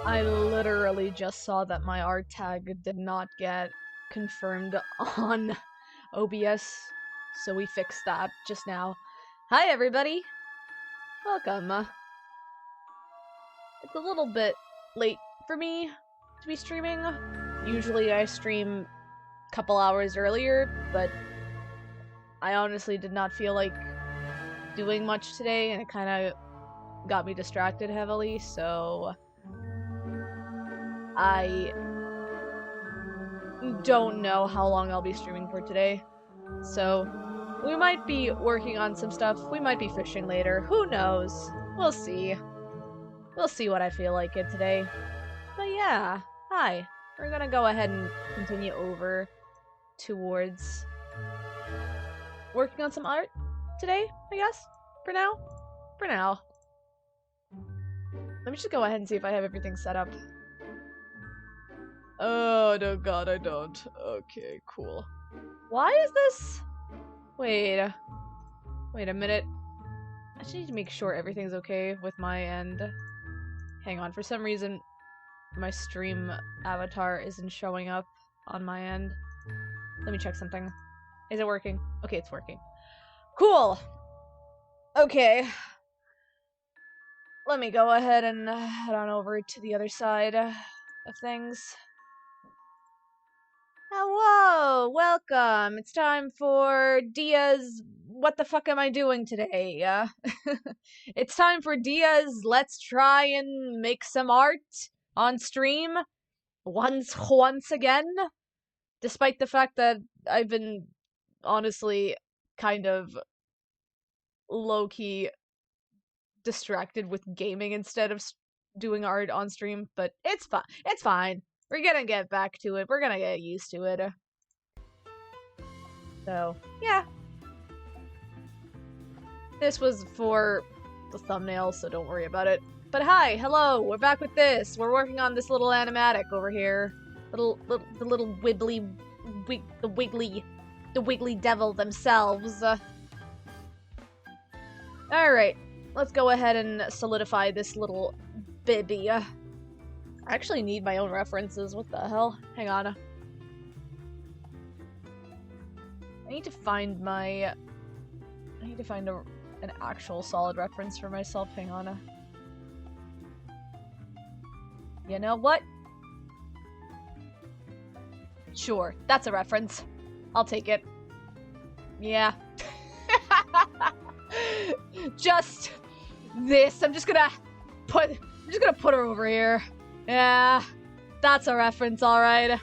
I literally just saw that my art tag did not get confirmed on OBS, so we fixed that just now. Hi everybody! Welcome. It's a little bit late for me to be streaming. Usually I stream a couple hours earlier, but I honestly did not feel like doing much today, and it kind of got me distracted heavily, so I don't know how long I'll be streaming for today. So we might be working on some stuff, we might be fishing later, who knows? We'll see. We'll see what I feel like it today. But yeah, hi. We're gonna go ahead and continue over towards working on some art today, I guess? For now? For now. Let me just go ahead and see if I have everything set up. Oh, no god, I don't. Okay, cool. Why is this? Wait a minute. I just need to make sure everything's okay with my end. Hang on, for some reason, my stream avatar isn't showing up on my end. Let me check something. Is it working? Okay, it's working. Cool! Okay. Let me go ahead and head on over to the other side of things. Hello! Welcome! It's time for Dia's What the fuck am I doing today? It's time for Dia's Let's try and make some art on stream once again. Despite the fact that I've been honestly kind of low-key distracted with gaming instead of doing art on stream, but it's fine. It's fine. We're gonna get back to it. We're gonna get used to it. So, yeah. This was for the thumbnail, so don't worry about it. But hi, hello, we're back with this. We're working on this little animatic over here. The little wibbly, the wiggly devil themselves. Alright, let's go ahead and solidify this little baby. I actually need my own references, what the hell? Hang on. I need to find an actual solid reference for myself, hang on. You know what? Sure, that's a reference. I'll take it. Yeah. Just this. I'm just gonna put her over here. Yeah. That's a reference, alright.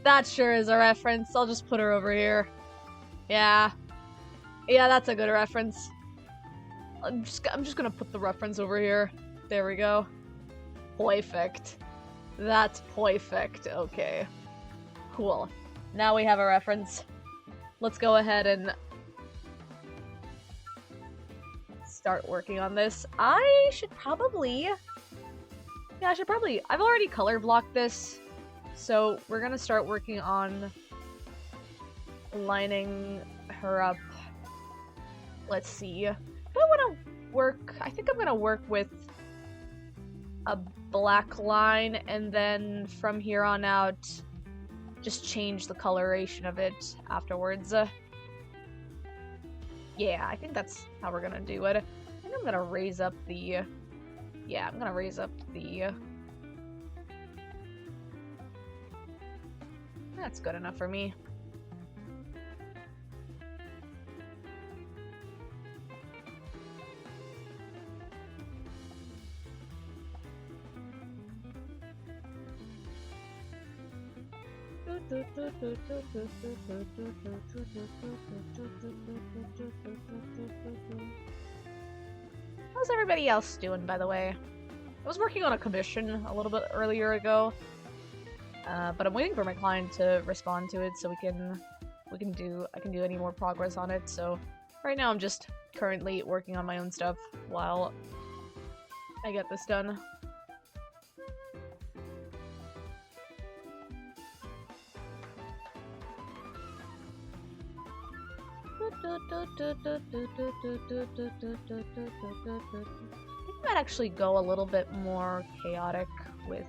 That sure is a reference. I'll just put her over here. Yeah. Yeah, that's a good reference. I'm just gonna put the reference over here. There we go. Perfect. That's perfect. Okay. Cool. Now we have a reference. Let's go ahead and start working on this. I should probably... Yeah, I've already color blocked this, so we're gonna start working on lining her up. Let's see. Do I want to work... I think I'm gonna work with a black line, and then from here on out, just change the coloration of it afterwards. Yeah, I think that's how we're gonna do it. I think I'm gonna raise up the... Yeah, I'm gonna raise up the... That's good enough for me. How's everybody else doing, by the way? I was working on a commission a little bit earlier ago, but I'm waiting for my client to respond to it so I can do any more progress on it. So right now I'm just currently working on my own stuff while I get this done. I think I might actually go a little bit more chaotic with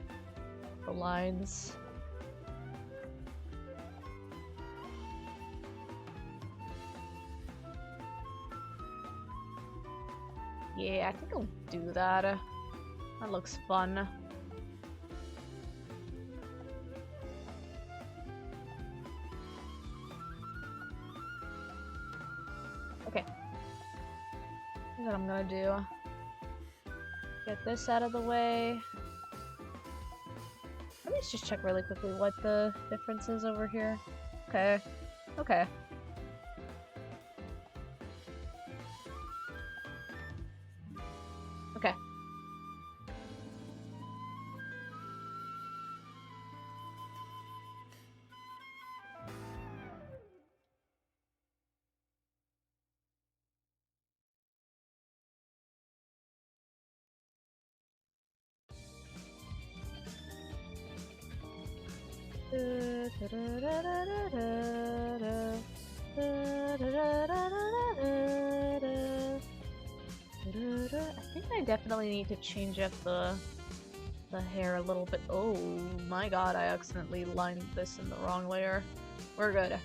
the lines. Yeah, I think I'll do that. That looks fun. Okay. Here's what I'm gonna do. Get this out of the way. Let me just check really quickly what the difference is over here. Okay. Okay. Okay. I think I definitely need to change up the hair a little bit. Oh my god, I accidentally lined this in the wrong layer. We're good.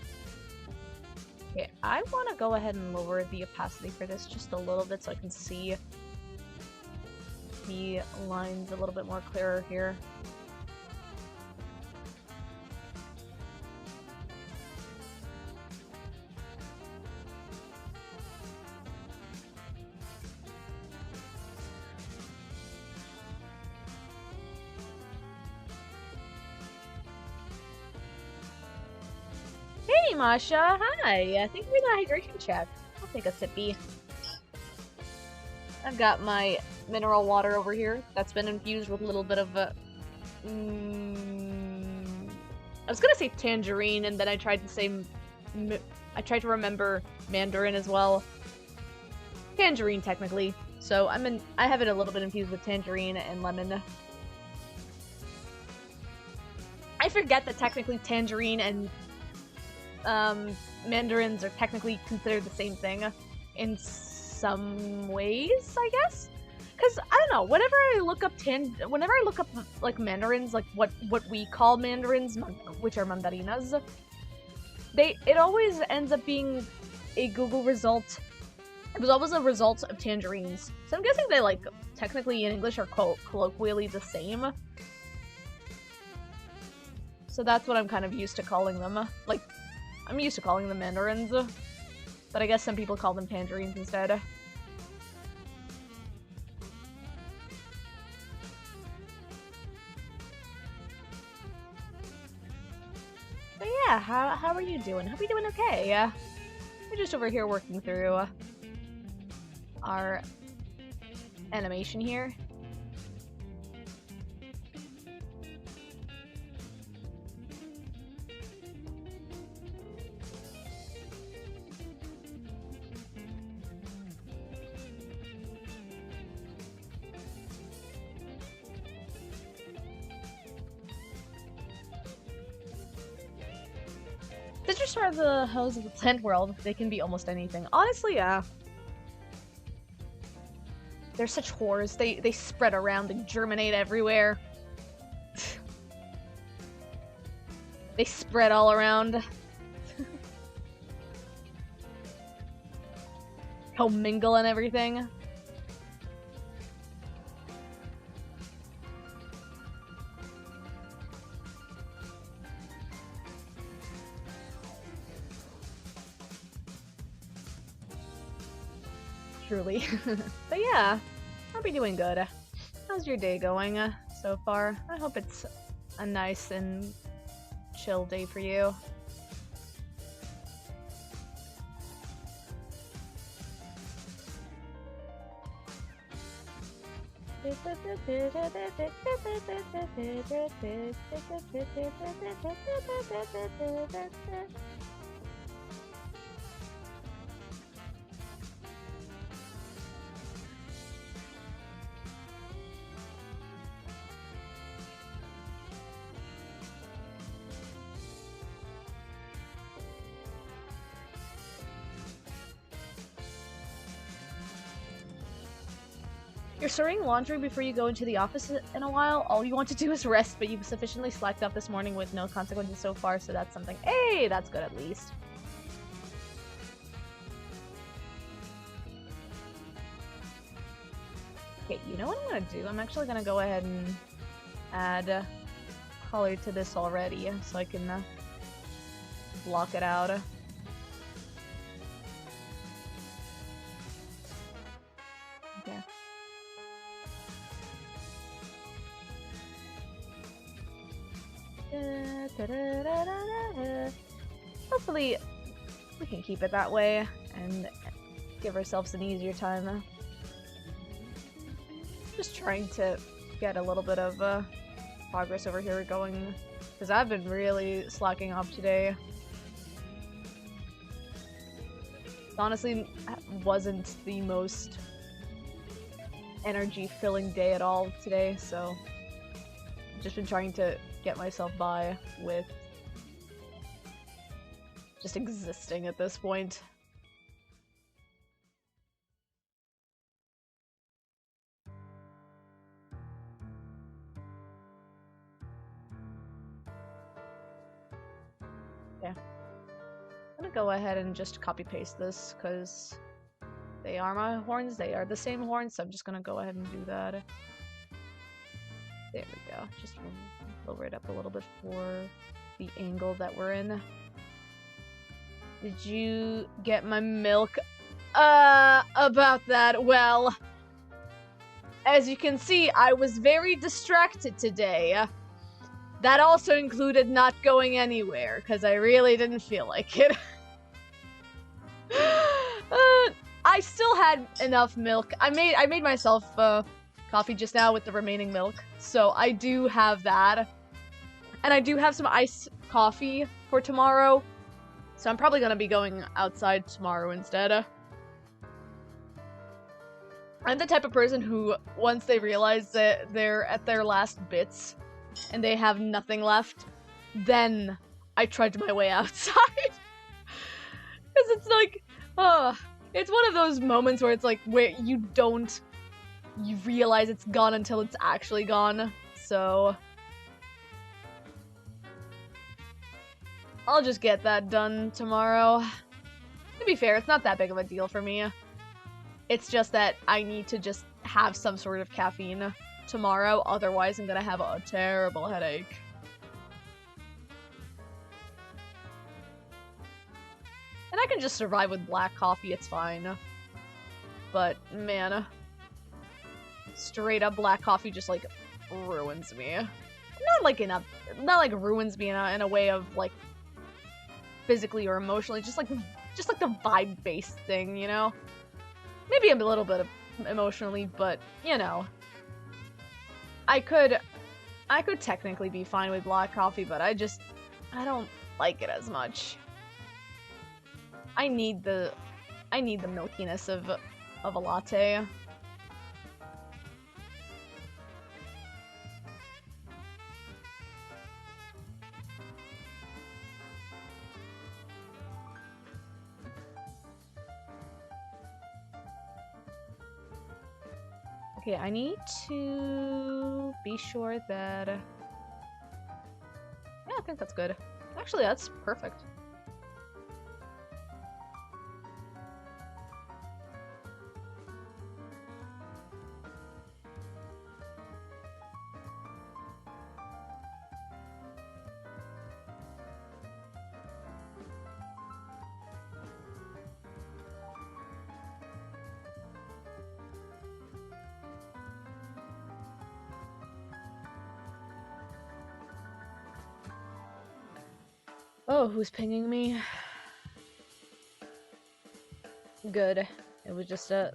Okay, I want to go ahead and lower the opacity for this just a little bit so I can see the lines a little bit more clearer here. Hey, Masha. Hi. Thank you for the hydration check. I'll take a sippy. I've got my mineral water over here that's been infused with a little bit of a... I was gonna say tangerine, and then I tried to say... I tried to remember Mandarin as well. Tangerine, technically. So I have it a little bit infused with tangerine and lemon. I forget that technically tangerine and mandarins are technically considered the same thing in some ways, I guess. Because I don't know. Whenever I look up like mandarins, like what we call mandarins, which are mandarinas, it always ends up being a Google result. It was always a result of tangerines. So I'm guessing they like technically in English are colloquially the same. So that's what I'm kind of used to calling them. Like, I'm used to calling them mandarins, but I guess some people call them tangerines instead. So yeah, how are you doing? Hope you're doing okay. We're just over here working through our animation here. Citrus are the hoes of the plant world. They can be almost anything. Honestly, yeah. They're such whores. They spread around and germinate everywhere. They spread all around. Commingle and everything. Truly. But yeah, I'll be doing good. How's your day going so far? I hope it's a nice and chill day for you. You're sorting laundry before you go into the office in a while. All you want to do is rest, but you've sufficiently slacked off this morning with no consequences so far, so that's something. Hey, that's good at least. Okay, you know what I'm gonna do? I'm actually gonna go ahead and add color to this already, so I can block it out. Okay. Hopefully we can keep it that way and give ourselves an easier time. Just trying to get a little bit of progress over here going, because I've been really slacking off today. It honestly wasn't the most energy-filling day at all today, so I've just been trying to get myself by with just existing at this point. Yeah. I'm gonna go ahead and just copy-paste this, because they are my horns, they are the same horns, so I'm just gonna go ahead and do that. There we go. Just lower it up a little bit for the angle that we're in. Did you get my milk? About that, well, as you can see, I was very distracted today. That also included not going anywhere, because I really didn't feel like it. I still had enough milk. I made myself coffee just now with the remaining milk, so I do have that. And I do have some iced coffee for tomorrow, so I'm probably gonna be going outside tomorrow instead. I'm the type of person who, once they realize that they're at their last bits and they have nothing left, then I trudge my way outside. Because it's like, it's one of those moments where it's like, where you realize it's gone until it's actually gone, so I'll just get that done tomorrow. To be fair, it's not that big of a deal for me. It's just that I need to just have some sort of caffeine tomorrow, otherwise I'm gonna have a terrible headache. And I can just survive with black coffee, it's fine. But, man, straight up black coffee just, like, ruins me. Not like ruins me in a way of, like, physically or emotionally, just like the vibe-based thing, you know? Maybe a little bit of emotionally, but, you know. I could technically be fine with black coffee, but I don't like it as much. I need the milkiness of a latte. Okay, I need to be sure that... Yeah, I think that's good. Actually, that's perfect. Oh, who's pinging me? Good. It was just a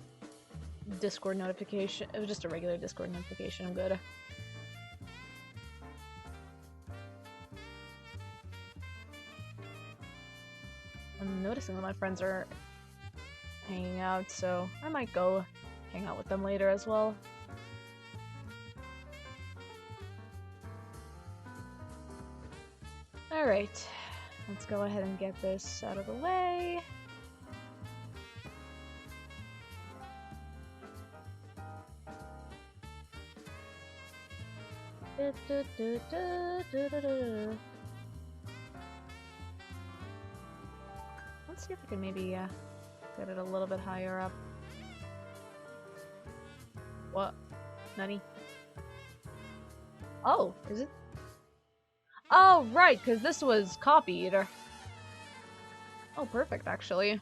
Discord notification. It was just a regular Discord notification. I'm good. I'm noticing that my friends are hanging out, so I might go hang out with them later as well. Alright. Let's go ahead and get this out of the way. Let's see if I can maybe get it a little bit higher up. What? Nani? Oh, is it? Oh, right, because this was copied. Oh, perfect, actually.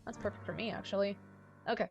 That's perfect for me, actually. Okay.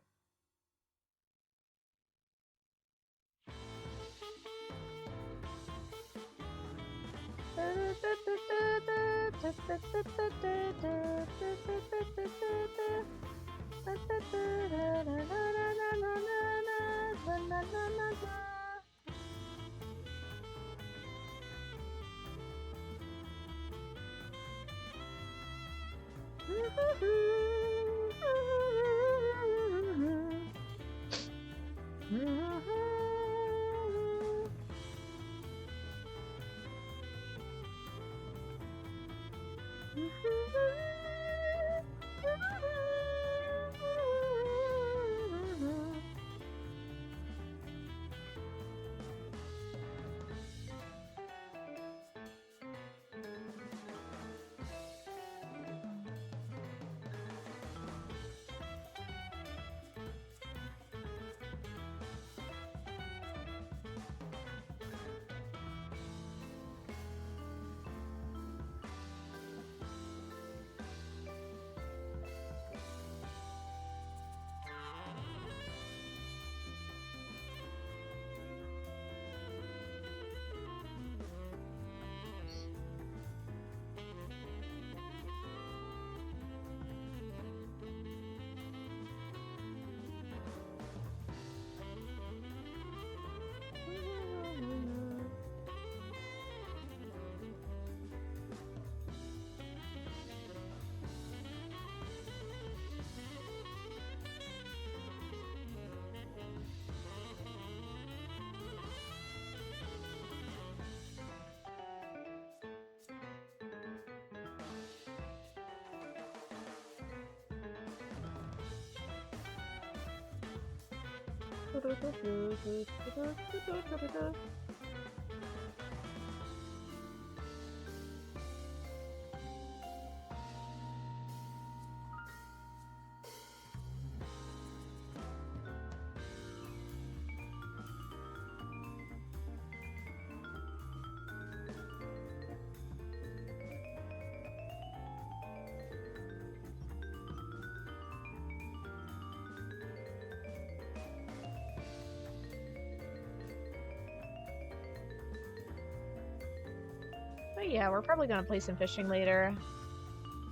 But yeah, we're probably gonna play some fishing later,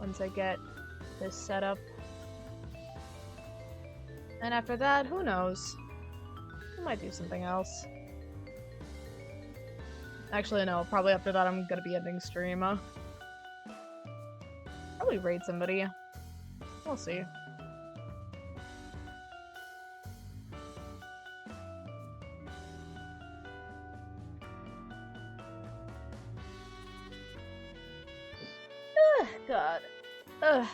once I get this set up. And after that, who knows? I might do something else. Actually, no, probably after that I'm gonna be ending stream. Probably raid somebody. We'll see. Ugh, God. Ugh.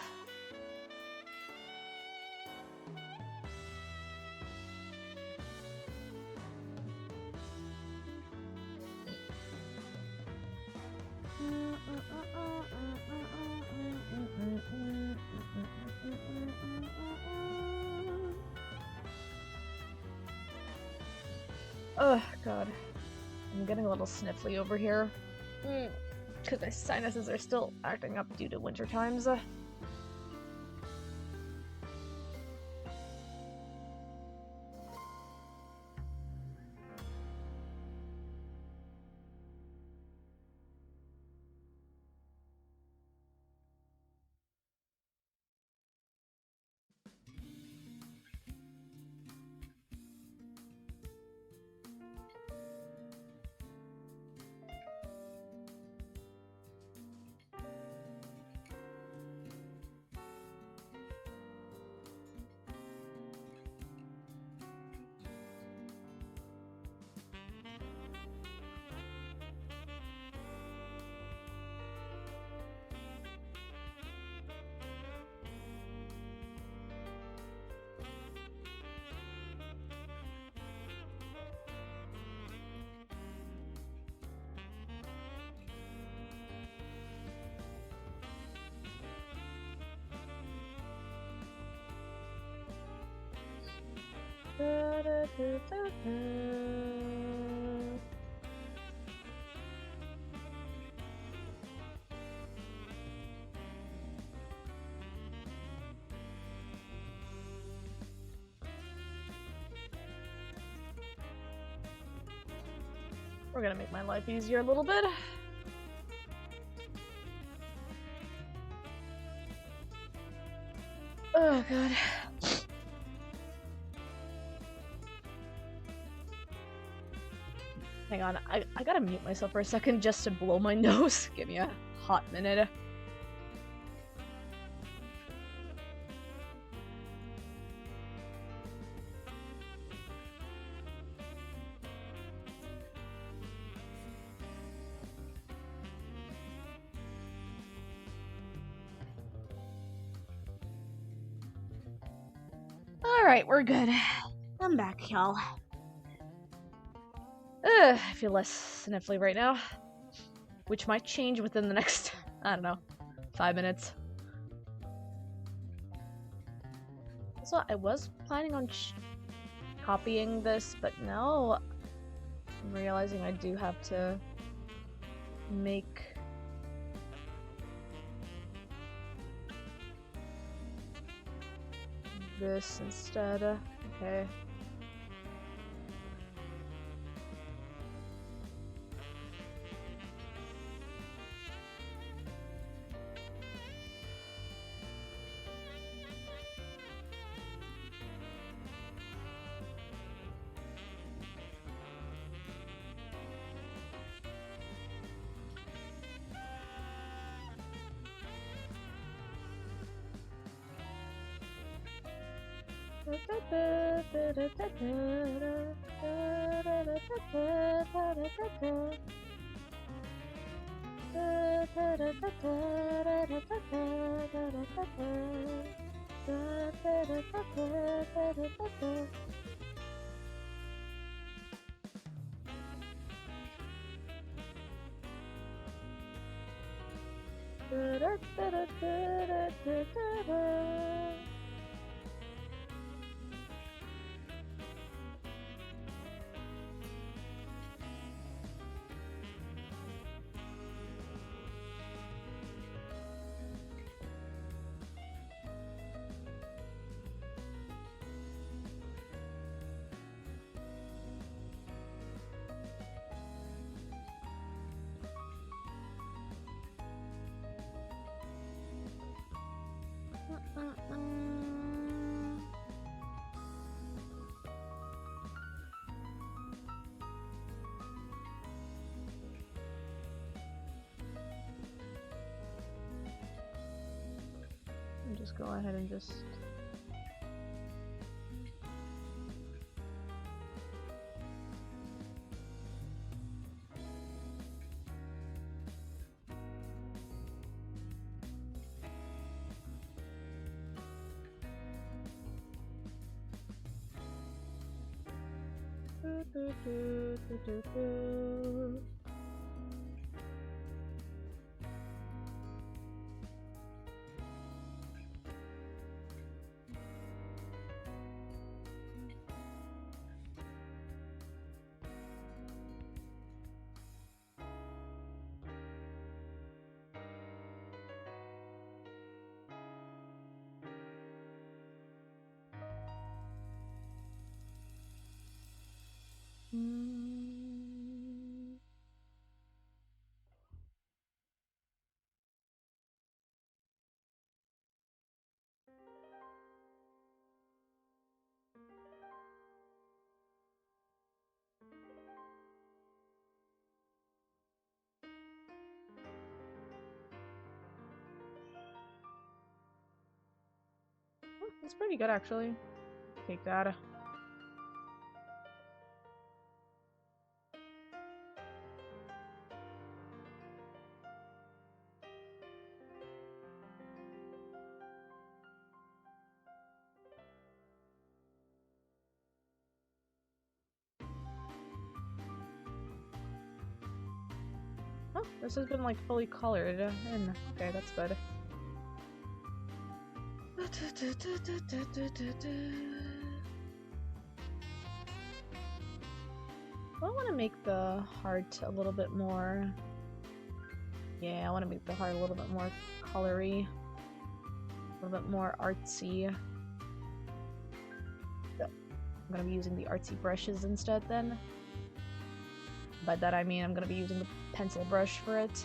Oh, God. I'm getting a little sniffly over here. Because my sinuses are still acting up due to winter times. We're gonna make my life easier a little bit. Oh god. Hang on, I gotta mute myself for a second just to blow my nose. Give me a hot minute. Alright, we're good. I'm back, y'all. I feel less sniffly right now. Which might change within the next, I don't know, 5 minutes. So I was planning on copying this, but now I'm realizing I do have to make this instead. Okay. Just go ahead and just It's pretty good, actually. Take that. Oh, this has been like fully colored in. Okay, that's good. I want to make the heart a little bit more... Yeah, I want to make the heart a little bit more colory. A little bit more artsy. So, I'm going to be using the artsy brushes instead then. By that I mean I'm going to be using the pencil brush for it.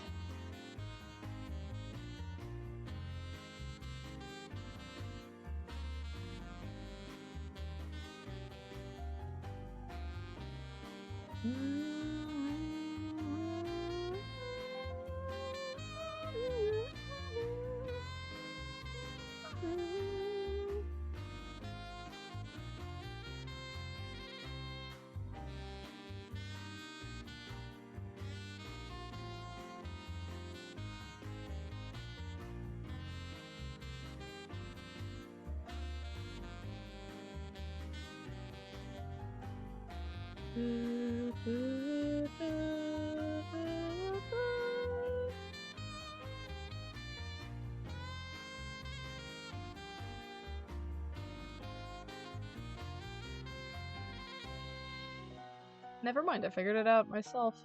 Never mind, I figured it out myself.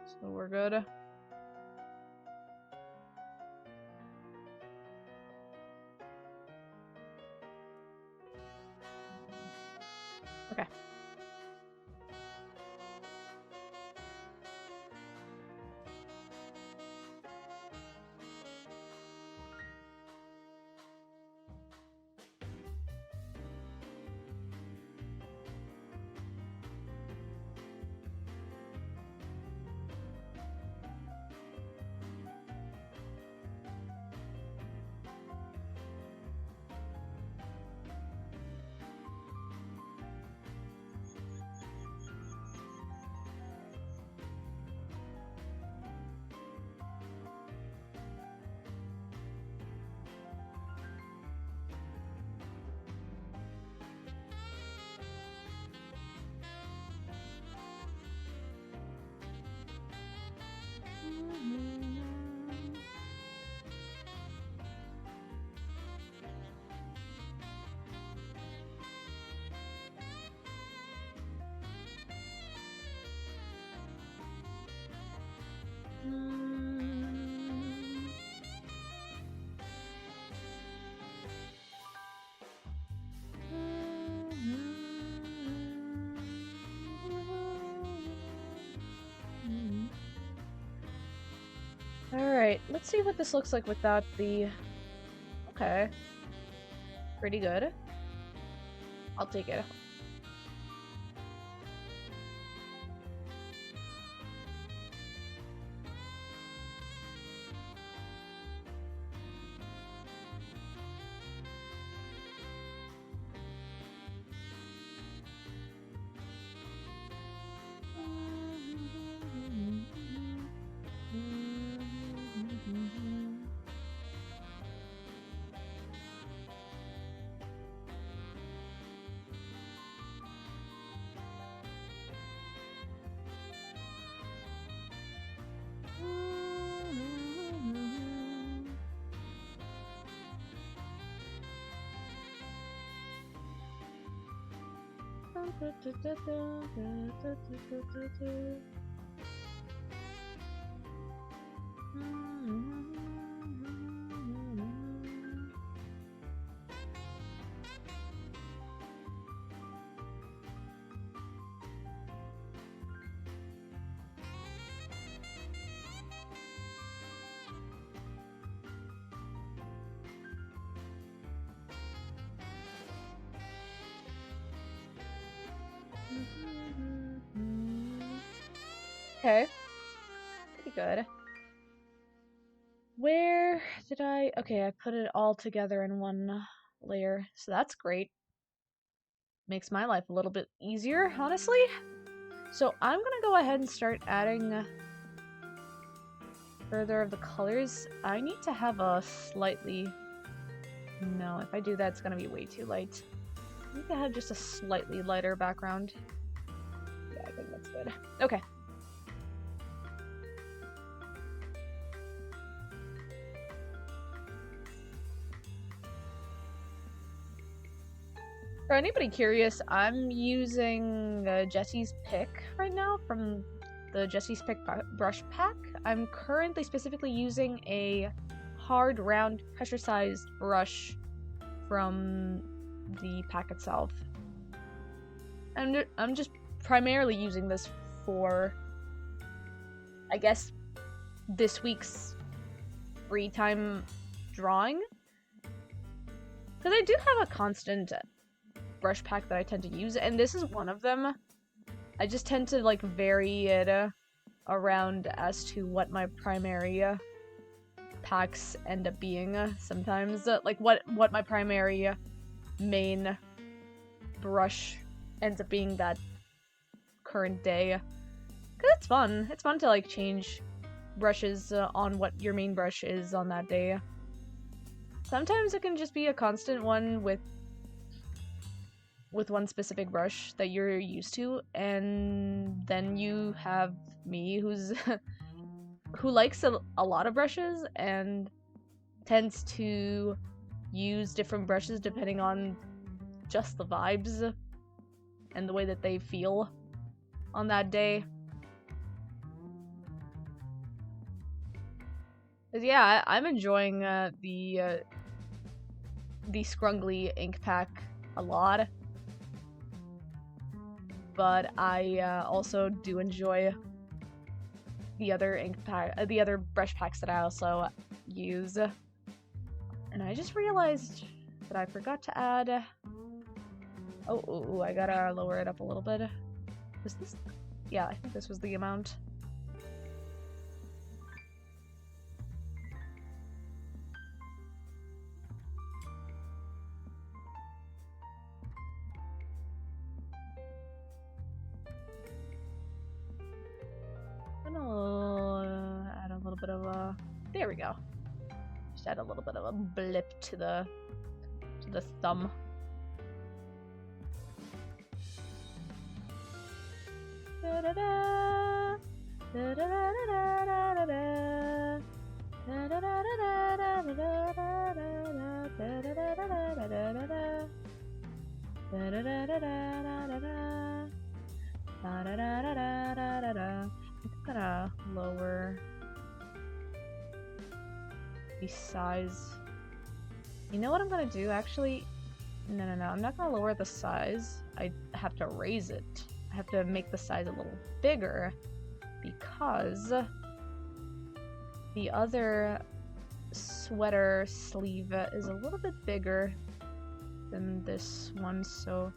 So we're good. Okay. Alright, let's see what this looks like without the... Okay. Pretty good. I'll take it. Okay. Pretty good. Where did I... Okay, I put it all together in one layer, so that's great. Makes my life a little bit easier, honestly. So I'm gonna go ahead and start adding further of the colors. I need to have a slightly... No, if I do that, it's gonna be way too light. I need to have just a slightly lighter background. Yeah, I think that's good. Okay. anybody curious, I'm using Jesse's Pick right now from the Jesse's Pick brush pack. I'm currently specifically using a hard, round, pressure-sized brush from the pack itself. And I'm just primarily using this for, I guess, this week's free time drawing. Because I do have a constant brush pack that I tend to use, and this is one of them. I just tend to like vary it around as to what my primary packs end up being sometimes. Like what my primary main brush ends up being that current day. Because it's fun. It's fun to like change brushes on what your main brush is on that day. Sometimes it can just be a constant one with one specific brush that you're used to, and then you have me who's who likes a lot of brushes and tends to use different brushes depending on just the vibes and the way that they feel on that day. 'Cause yeah, I'm enjoying the Scrungly ink pack a lot, but I also do enjoy the other ink pack, the other brush packs that I also use. And I just realized that I forgot to add. Oh, I gotta lower it up a little bit. Was this? Yeah, I think this was the amount. And I'll add a little bit of a. There we go. Just add a little bit of a blip to the thumb. I'm gonna lower the size. You know what I'm gonna do actually? No, I'm not gonna lower the size. I have to raise it. I have to make the size a little bigger because the other sweater sleeve is a little bit bigger than this one, so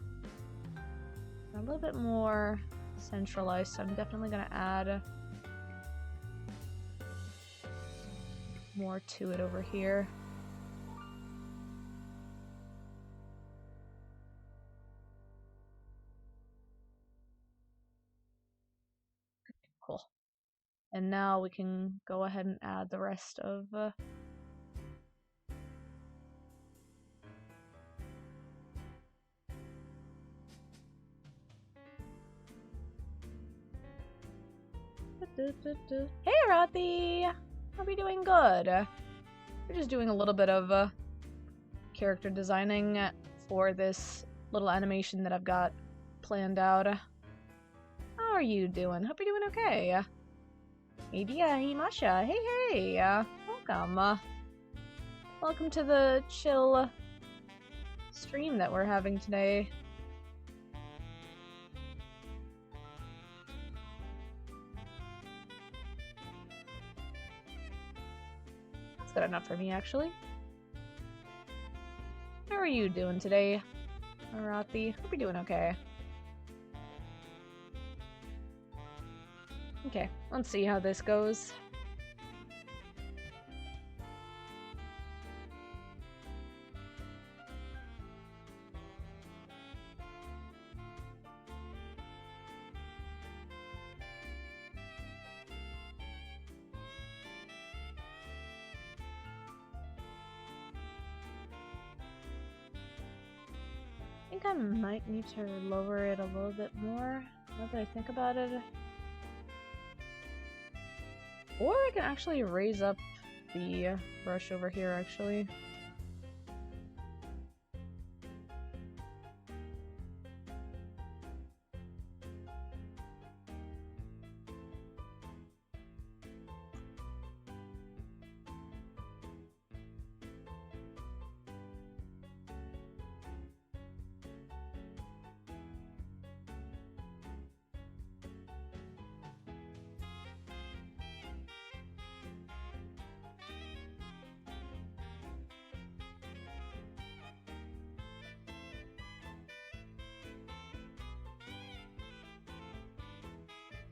a little bit more centralized, so I'm definitely gonna add more to it over here. Cool. And now we can go ahead and add the rest of Hey, Rothy! Hope you're doing good. We're just doing a little bit of character designing for this little animation that I've got planned out. How are you doing? Hope you're doing okay. Hey, Dia. Hey, Masha. Hey. Welcome. Welcome to the chill stream that we're having today. That's good enough for me, actually. How are you doing today, Arathi? Hope you're doing okay. Okay, let's see how this goes. I think I might need to lower it a little bit more, now that I think about it. Or I can actually raise up the brush over here, actually.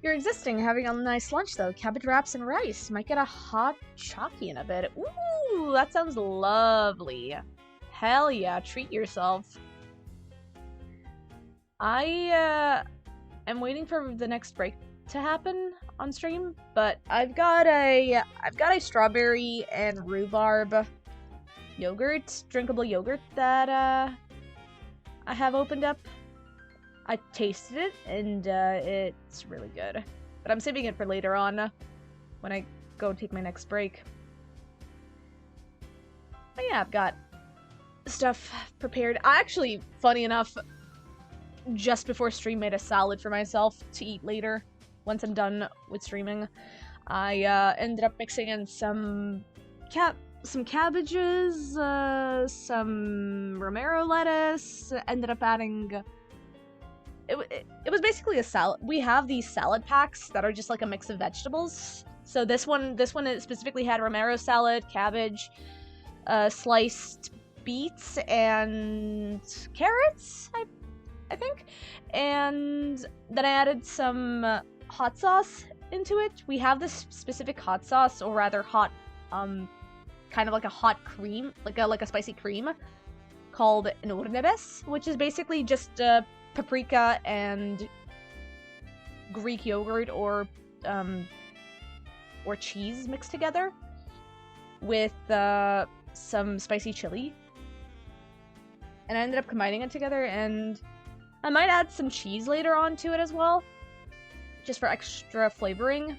You're existing, having a nice lunch though. Cabbage wraps and rice. Might get a hot chalky in a bit. Ooh, that sounds lovely. Hell yeah, treat yourself. I am waiting for the next break to happen on stream, but I've got a strawberry and rhubarb yogurt, drinkable yogurt that I have opened up. I tasted it, and it's really good. But I'm saving it for later on, when I go take my next break. But yeah, I've got stuff prepared. I actually, funny enough, just before stream made a salad for myself to eat later, once I'm done with streaming. I ended up mixing in some cabbages, some Romero lettuce, ended up adding... It was basically a salad. We have these salad packs that are just like a mix of vegetables. So this one specifically had Romero salad, cabbage, sliced beets, and carrots, I think. And then I added some hot sauce into it. We have this specific hot sauce, or rather hot, kind of like a hot cream, like a spicy cream, called an Urnebes, which is basically just paprika and Greek yogurt or cheese mixed together with some spicy chili. And I ended up combining it together, and I might add some cheese later on to it as well, just for extra flavoring.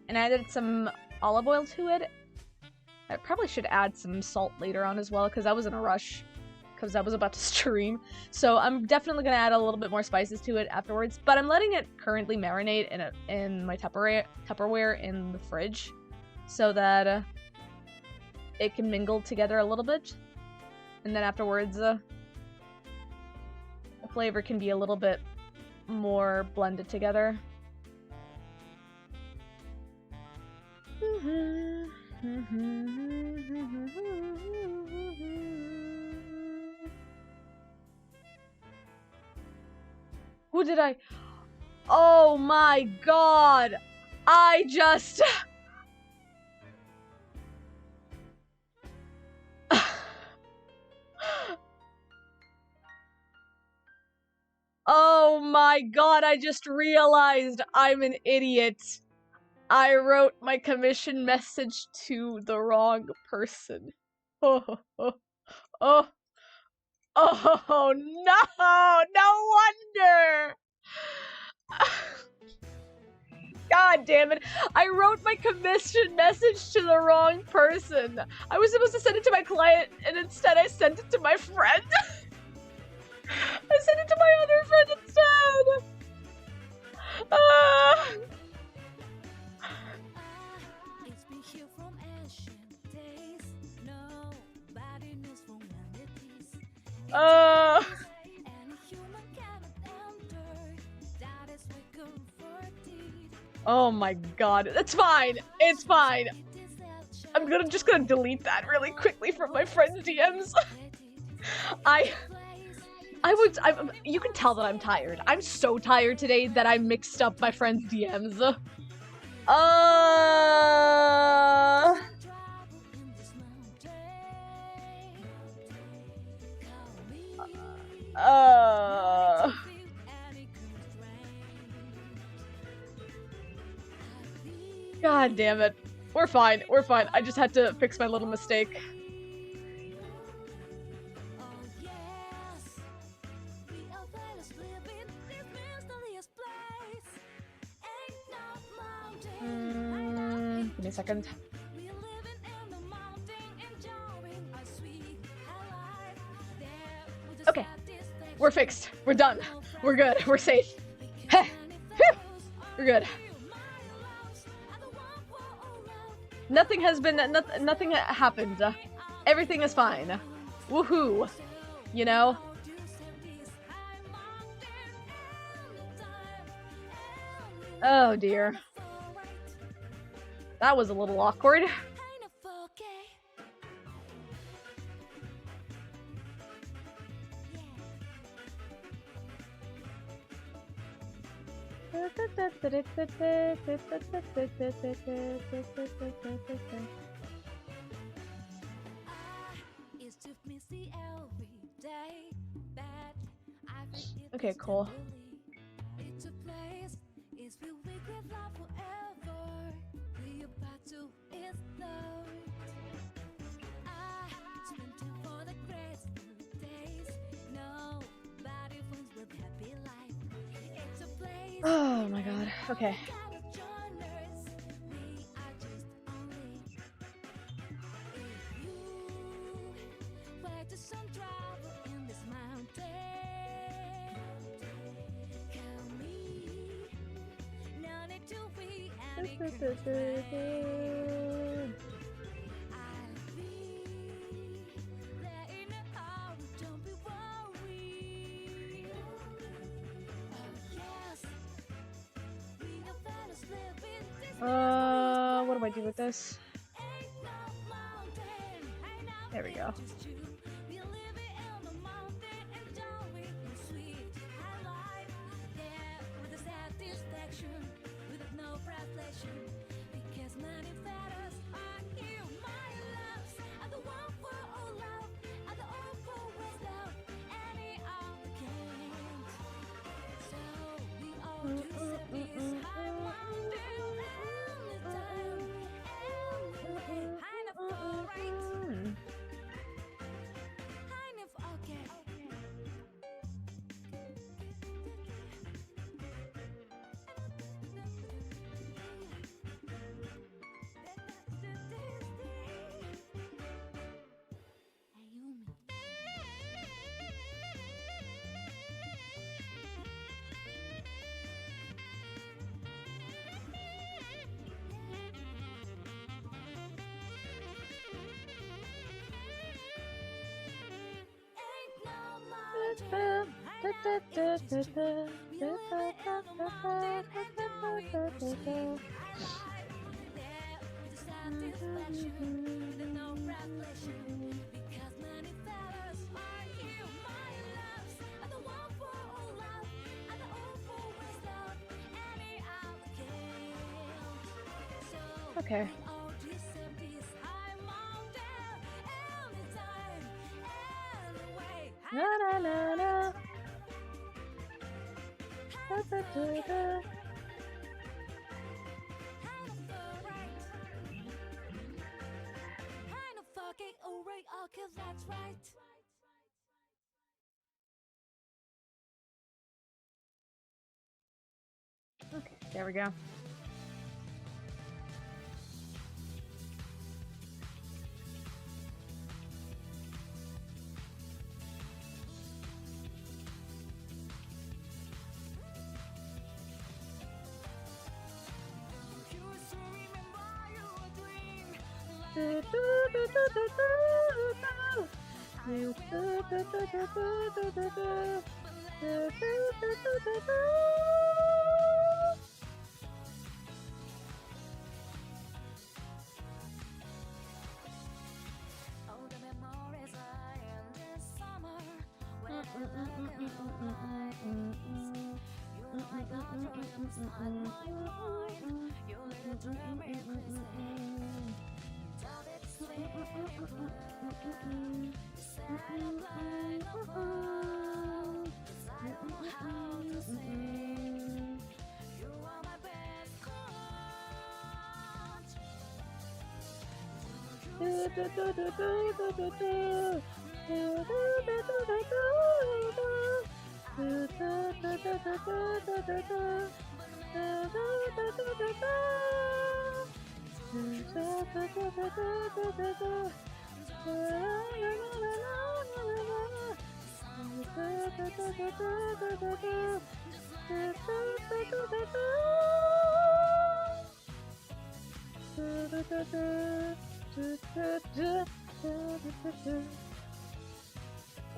And I added some olive oil to it. I probably should add some salt later on as well, because I was in a rush, because I was about to stream. So I'm definitely going to add a little bit more spices to it afterwards, but I'm letting it currently marinate in my Tupperware in the fridge, so that it can mingle together a little bit, and then afterwards the flavor can be a little bit more blended together. Who did I... Oh my god! I just... Oh my god, I just realized I'm an idiot. I wrote my commission message to the wrong person. Oh, oh, oh, oh no! No wonder! God damn it. I wrote my commission message to the wrong person. I was supposed to send it to my client, and instead I sent it to my friend. I sent it to my other friend instead. Oh my god. It's fine. It's fine. I'm just gonna delete that really quickly from my friend's DMs. You can tell that I'm tired. I'm so tired today that I mixed up my friend's DMs. God damn it. We're fine. We're fine. I just had to fix my little mistake. Give me a second. Okay. We're fixed. We're done. We're good. We're safe. We're good. Nothing happened. Everything is fine. Woohoo. You know? Oh dear. That was a little awkward. Okay, cool. Oh my god. Okay. What do I do with this? There we go. Okay. Na na na na. Da, da, da, da. Okay, there we go.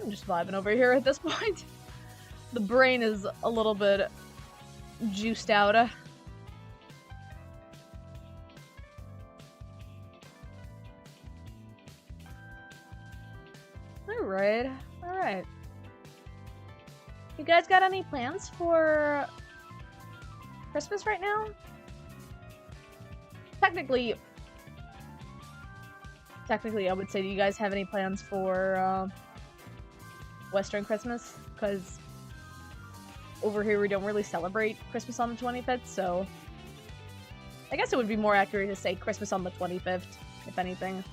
I'm just vibing over here at this point. The brain is a little bit juiced out. Alright, alright. You guys got any plans for Christmas right now? Technically, I would say, do you guys have any plans for Western Christmas? Because over here we don't really celebrate Christmas on the 25th, so I guess it would be more accurate to say Christmas on the 25th, if anything.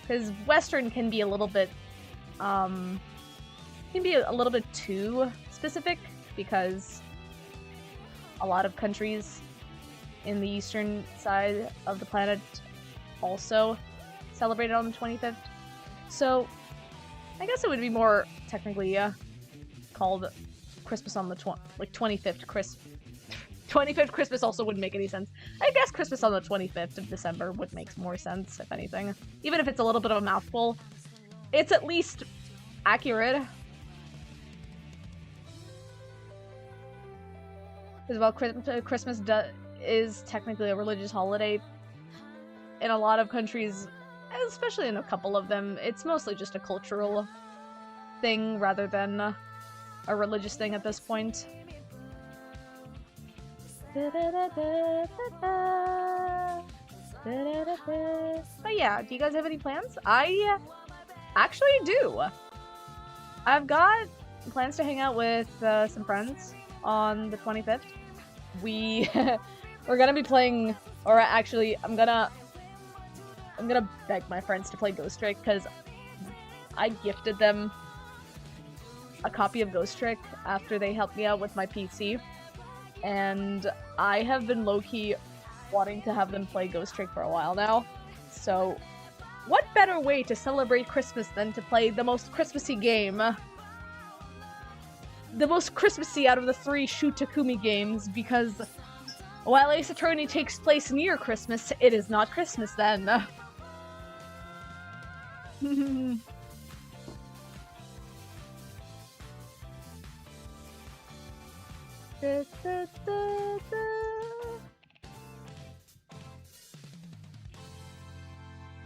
Because Western can be a little bit, too specific, because a lot of countries in the eastern side of the planet also celebrate it on the 25th. So, I guess it would be more technically called Christmas on the 25th 25th Christmas also wouldn't make any sense. I guess Christmas on the 25th of December would make more sense, if anything. Even if it's a little bit of a mouthful, it's at least accurate. Because while Christmas is technically a religious holiday, in a lot of countries, especially in a couple of them, it's mostly just a cultural thing rather than a religious thing at this point. But yeah, do you guys have any plans? I actually do. I've got plans to hang out with some friends on the 25th. We're gonna be playing, or actually, I'm gonna beg my friends to play Ghost Trick, because I gifted them a copy of Ghost Trick after they helped me out with my PC. And I have been low-key wanting to have them play Ghost Trick for a while now. So, what better way to celebrate Christmas than to play the most Christmassy game? The most Christmassy out of the 3 Shoot Takumi games, because while Ace Attorney takes place near Christmas, it is not Christmas then.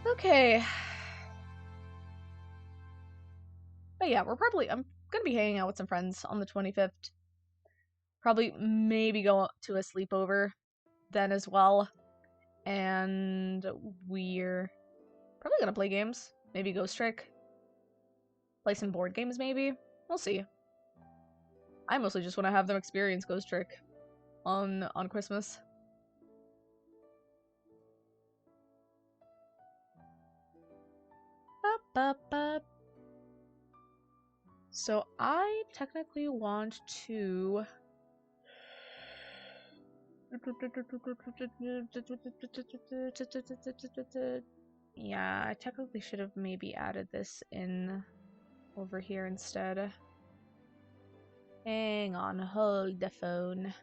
Okay. But yeah, I'm gonna be hanging out with some friends on the 25th. Probably maybe go to a sleepover then as well. And we're probably gonna play games. Maybe Ghost Trick. Play some board games maybe. We'll see. I mostly just want to have them experience Ghost Trick on Christmas. So I technically want to... Yeah, I technically should have maybe added this in over here instead. Hang on, hold the phone.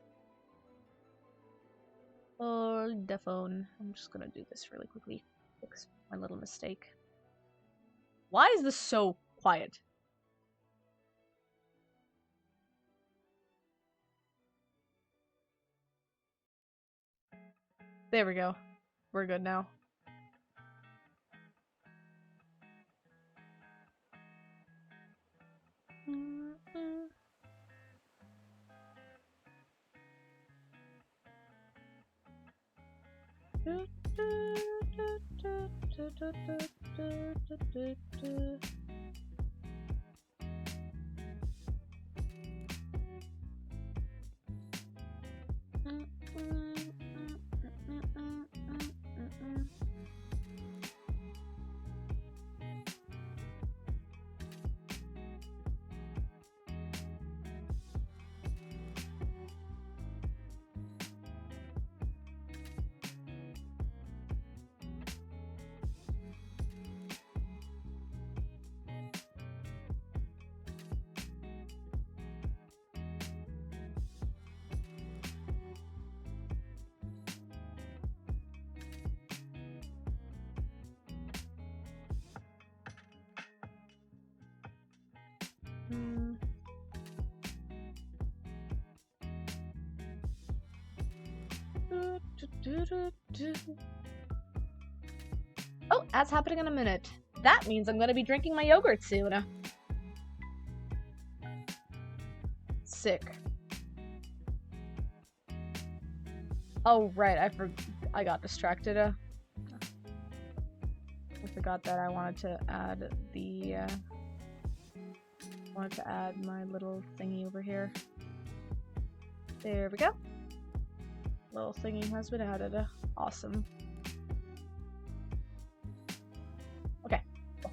Hold the phone. I'm just gonna do this really quickly. Fix my little mistake. Why is this so quiet? There we go. We're good now. Oh, that's happening in a minute. That means I'm gonna be drinking my yogurt soon. Sick. Oh, right, I got distracted. I forgot that I wanted to add my little thingy over here. There we go. Little thingy has been added. Awesome. Okay. Cool.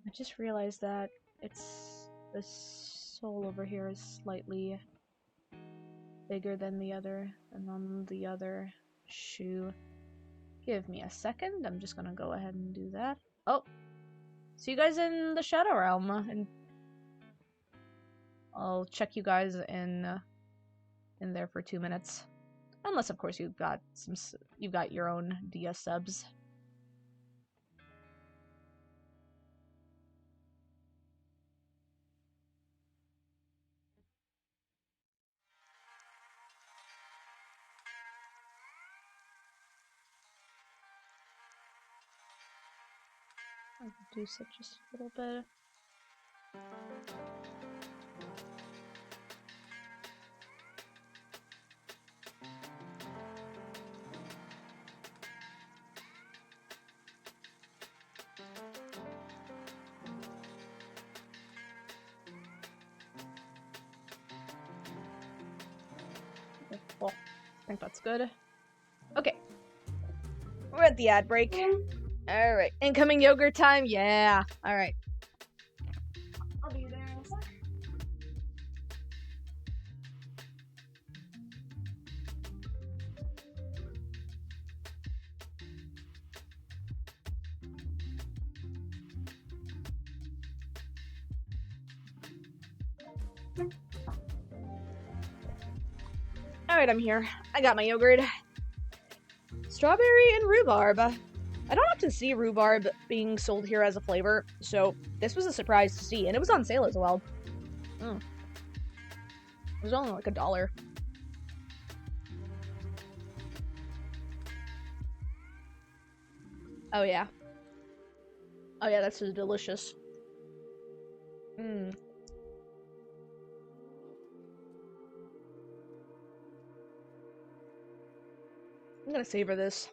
I just realized that the sole over here is slightly bigger than the other, and on the other shoe. Give me a second. I'm just gonna go ahead and do that. Oh, see you guys in the Shadow Realm, and I'll check you guys in there for 2 minutes, unless of course you've got your own DS subs. I'll reduce it just a little bit. Okay, well, I think that's good. Okay, we're at the ad break. Alright, incoming yogurt time? Yeah, alright. I'll be there in a sec. Alright, I'm here. I got my yogurt. Strawberry and rhubarb. I don't often see rhubarb being sold here as a flavor, so this was a surprise to see, and it was on sale as well. It was only like $1. Oh yeah. Oh yeah, that's just delicious. I'm gonna savor this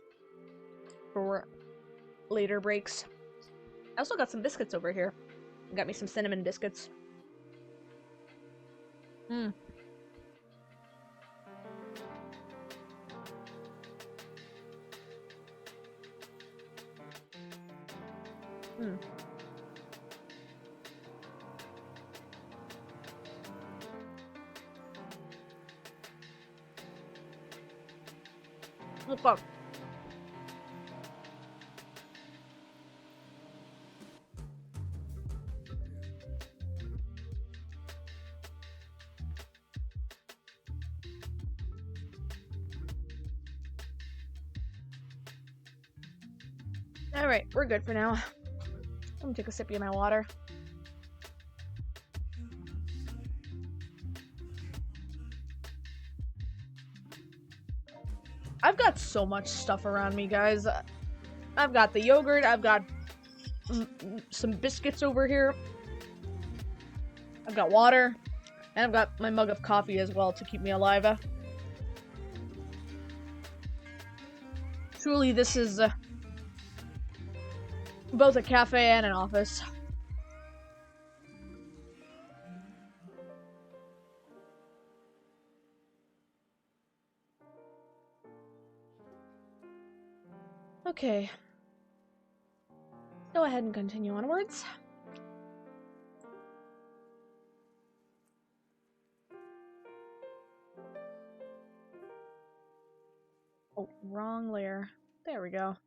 for later breaks. I also got some biscuits over here. Got me some cinnamon biscuits. Oh fuck. Alright, we're good for now. I'm gonna take a sip of my water. I've got so much stuff around me, guys. I've got the yogurt, I've got some biscuits over here. I've got water, and I've got my mug of coffee as well to keep me alive. Truly, this is both a cafe and an office. Okay. Go ahead and continue onwards. Oh, wrong layer. There we go.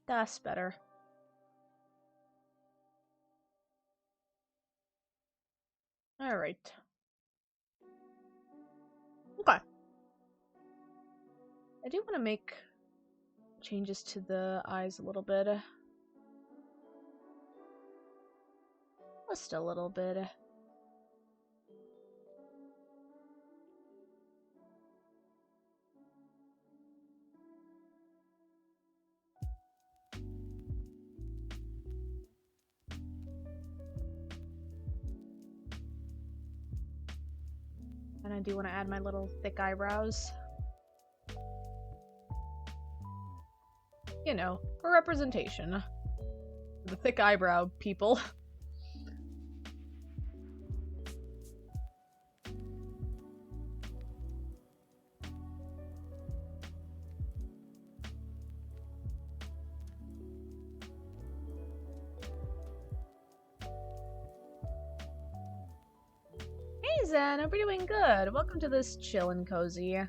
That's better. Alright. Okay. I do want to make changes to the eyes a little bit. Just a little bit. And I do want to add my little thick eyebrows. You know, for representation. The thick eyebrow people. Hey Zen, hope you're doing good. Welcome to this chill and cozy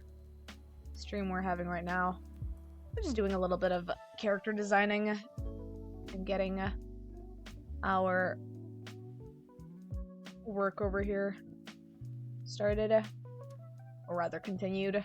stream we're having right now. We're just doing a little bit of character designing and getting our work over here started, or rather continued.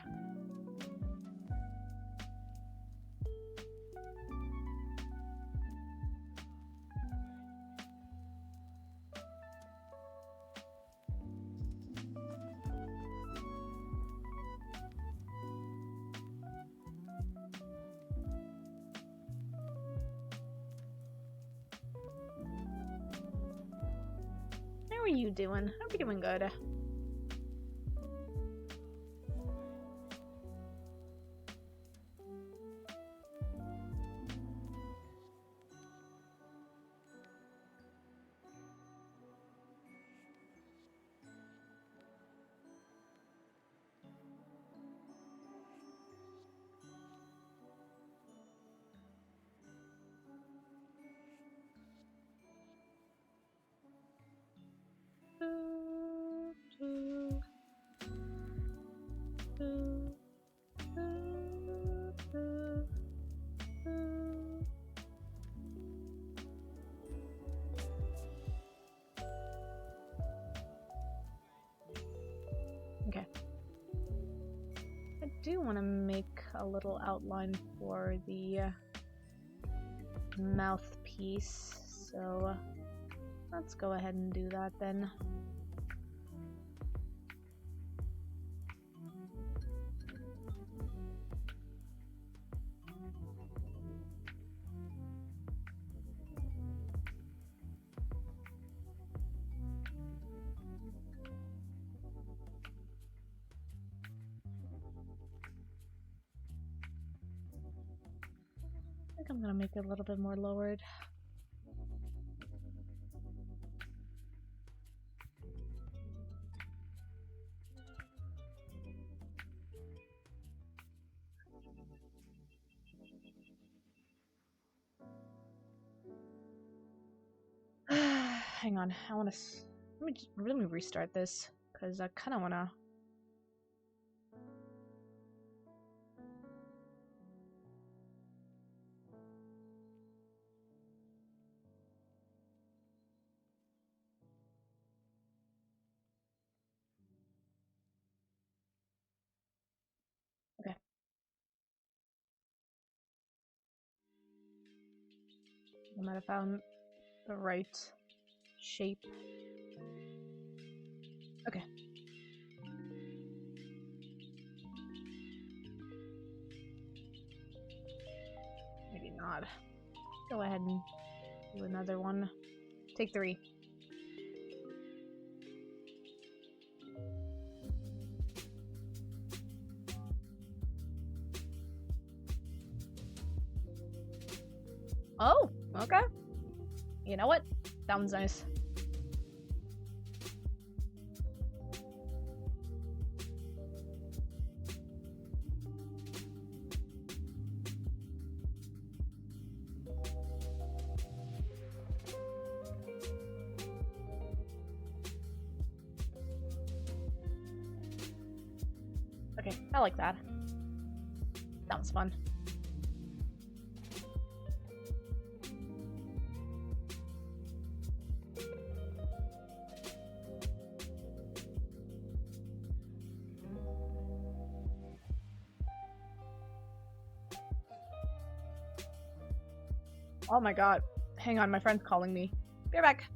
How are you doing? Hope you're doing good. Okay. I do want to make a little outline for the mouthpiece, so let's go ahead and do that then. I think I'm gonna make it a little bit more lowered. Hang on, I want to. Let me restart this because I kind of want to. Okay. I might have found the right shape. Okay. Maybe not. Go ahead and do another one. Take 3. Oh, okay. You know what? Sounds nice. Okay, I like that. Sounds fun. Oh my god. Hang on, my friend's calling me. Be right back.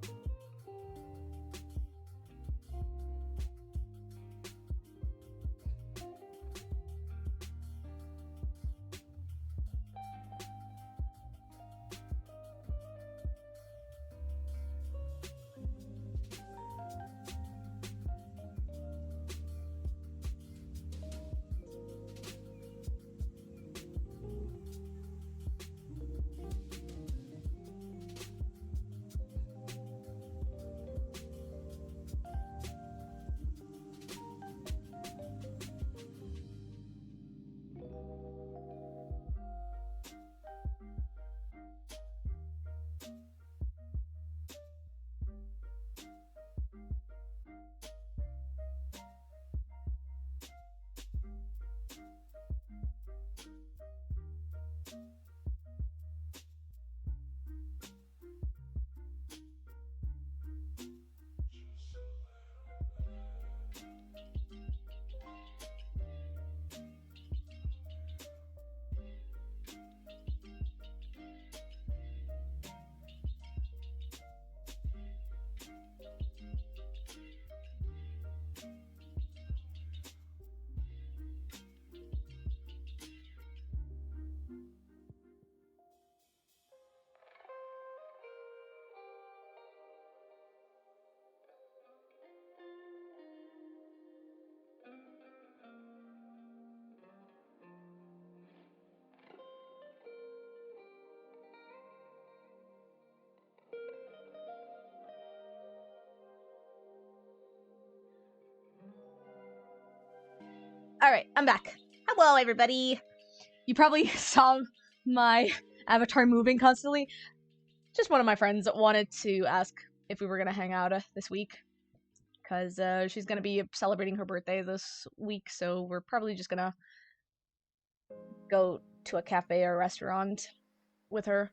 Alright, I'm back. Hello, everybody. You probably saw my avatar moving constantly. Just one of my friends wanted to ask if we were gonna hang out this week. Because she's gonna be celebrating her birthday this week, so we're probably just gonna go to a cafe or a restaurant with her.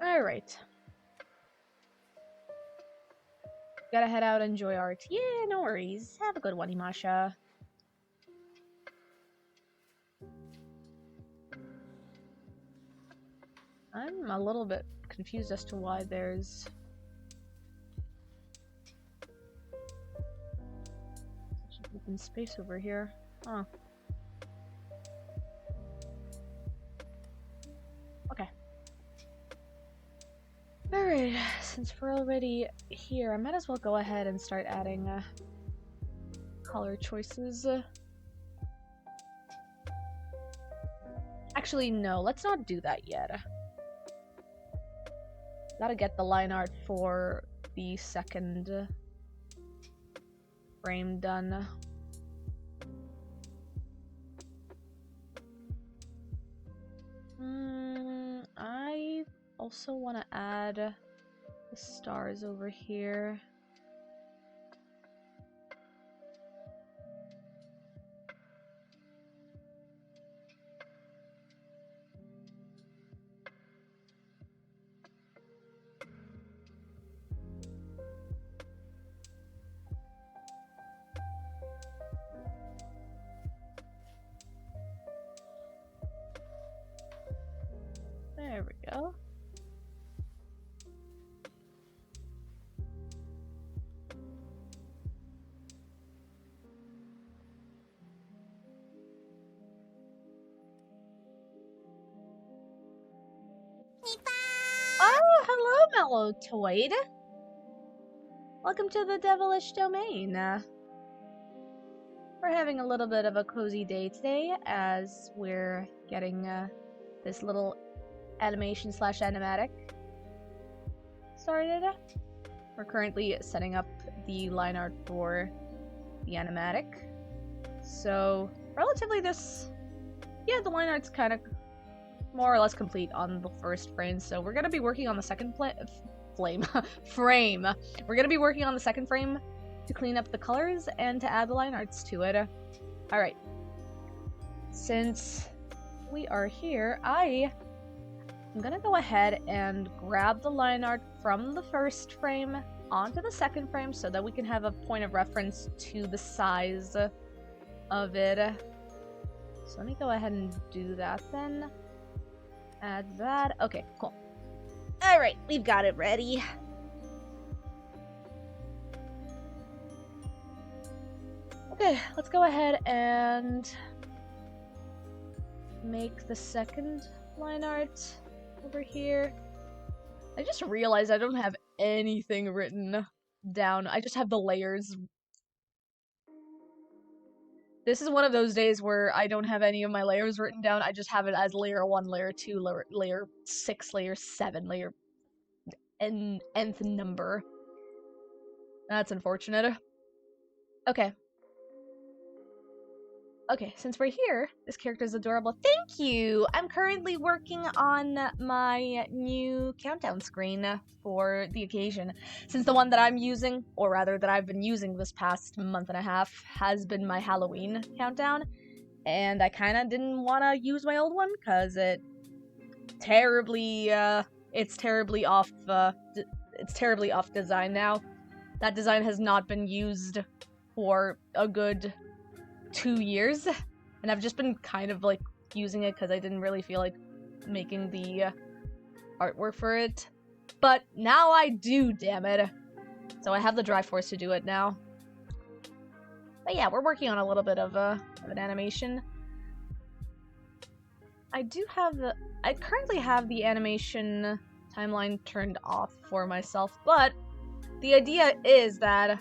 Alright. Gotta head out and enjoy art. Yeah, no worries. Have a good one, Imasha. I'm a little bit confused as to why there's such an open space over here. Huh. Okay. Alright, since we're already here, I might as well go ahead and start adding color choices. Actually, no, let's not do that yet. Gotta get the line art for the second frame done. I also want to add the stars over here. There we go. Oh, hello, Mellotoid. Welcome to the Devilish Domain. We're having a little bit of a cozy day today as we're getting this little animation / animatic started. We're currently setting up the line art for the animatic. So, relatively yeah, the line art's kind of more or less complete on the first frame, so we're gonna be working on the second frame. We're gonna be working on the second frame to clean up the colors and to add the line arts to it. Alright. Since we are here, I'm gonna go ahead and grab the line art from the first frame onto the second frame so that we can have a point of reference to the size of it. So let me go ahead and do that then. Add that. Okay, cool. Alright, we've got it ready. Okay, let's go ahead and make the second line art over here. I just realized I don't have anything written down. I just have the layers. This is one of those days where I don't have any of my layers written down. I just have it as layer 1, layer 2, layer 6, layer 7, layer nth number. That's unfortunate. Okay. Okay, since we're here, this character is adorable. Thank you! I'm currently working on my new countdown screen for the occasion. Since the one that I'm using, or rather that I've been using this past month and a half, has been my Halloween countdown. And I kinda didn't want to use my old one, because it's terribly off design now. That design has not been used for a good 2 years, and I've just been kind of like using it because I didn't really feel like making the artwork for it. But now I do, damn it. So I have the drive force to do it now. But yeah, we're working on a little bit of an animation. I currently have the animation timeline turned off for myself, but the idea is that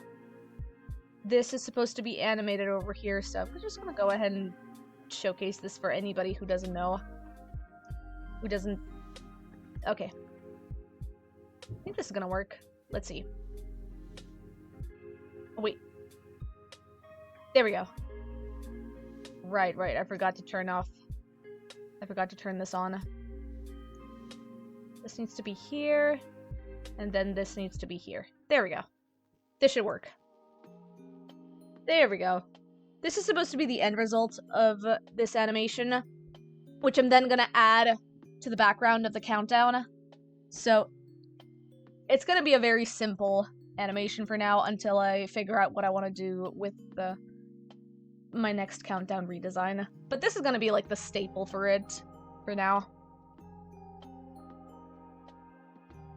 this is supposed to be animated over here, so I'm just gonna go ahead and showcase this for anybody who doesn't know. Who doesn't... Okay. I think this is gonna work. Let's see. Oh, wait. There we go. Right, I forgot to turn this on. This needs to be here, and then this needs to be here. There we go. This should work. There we go. This is supposed to be the end result of this animation, which I'm then gonna add to the background of the countdown. So, it's gonna be a very simple animation for now until I figure out what I want to do with my next countdown redesign. But this is gonna be like the staple for it for now.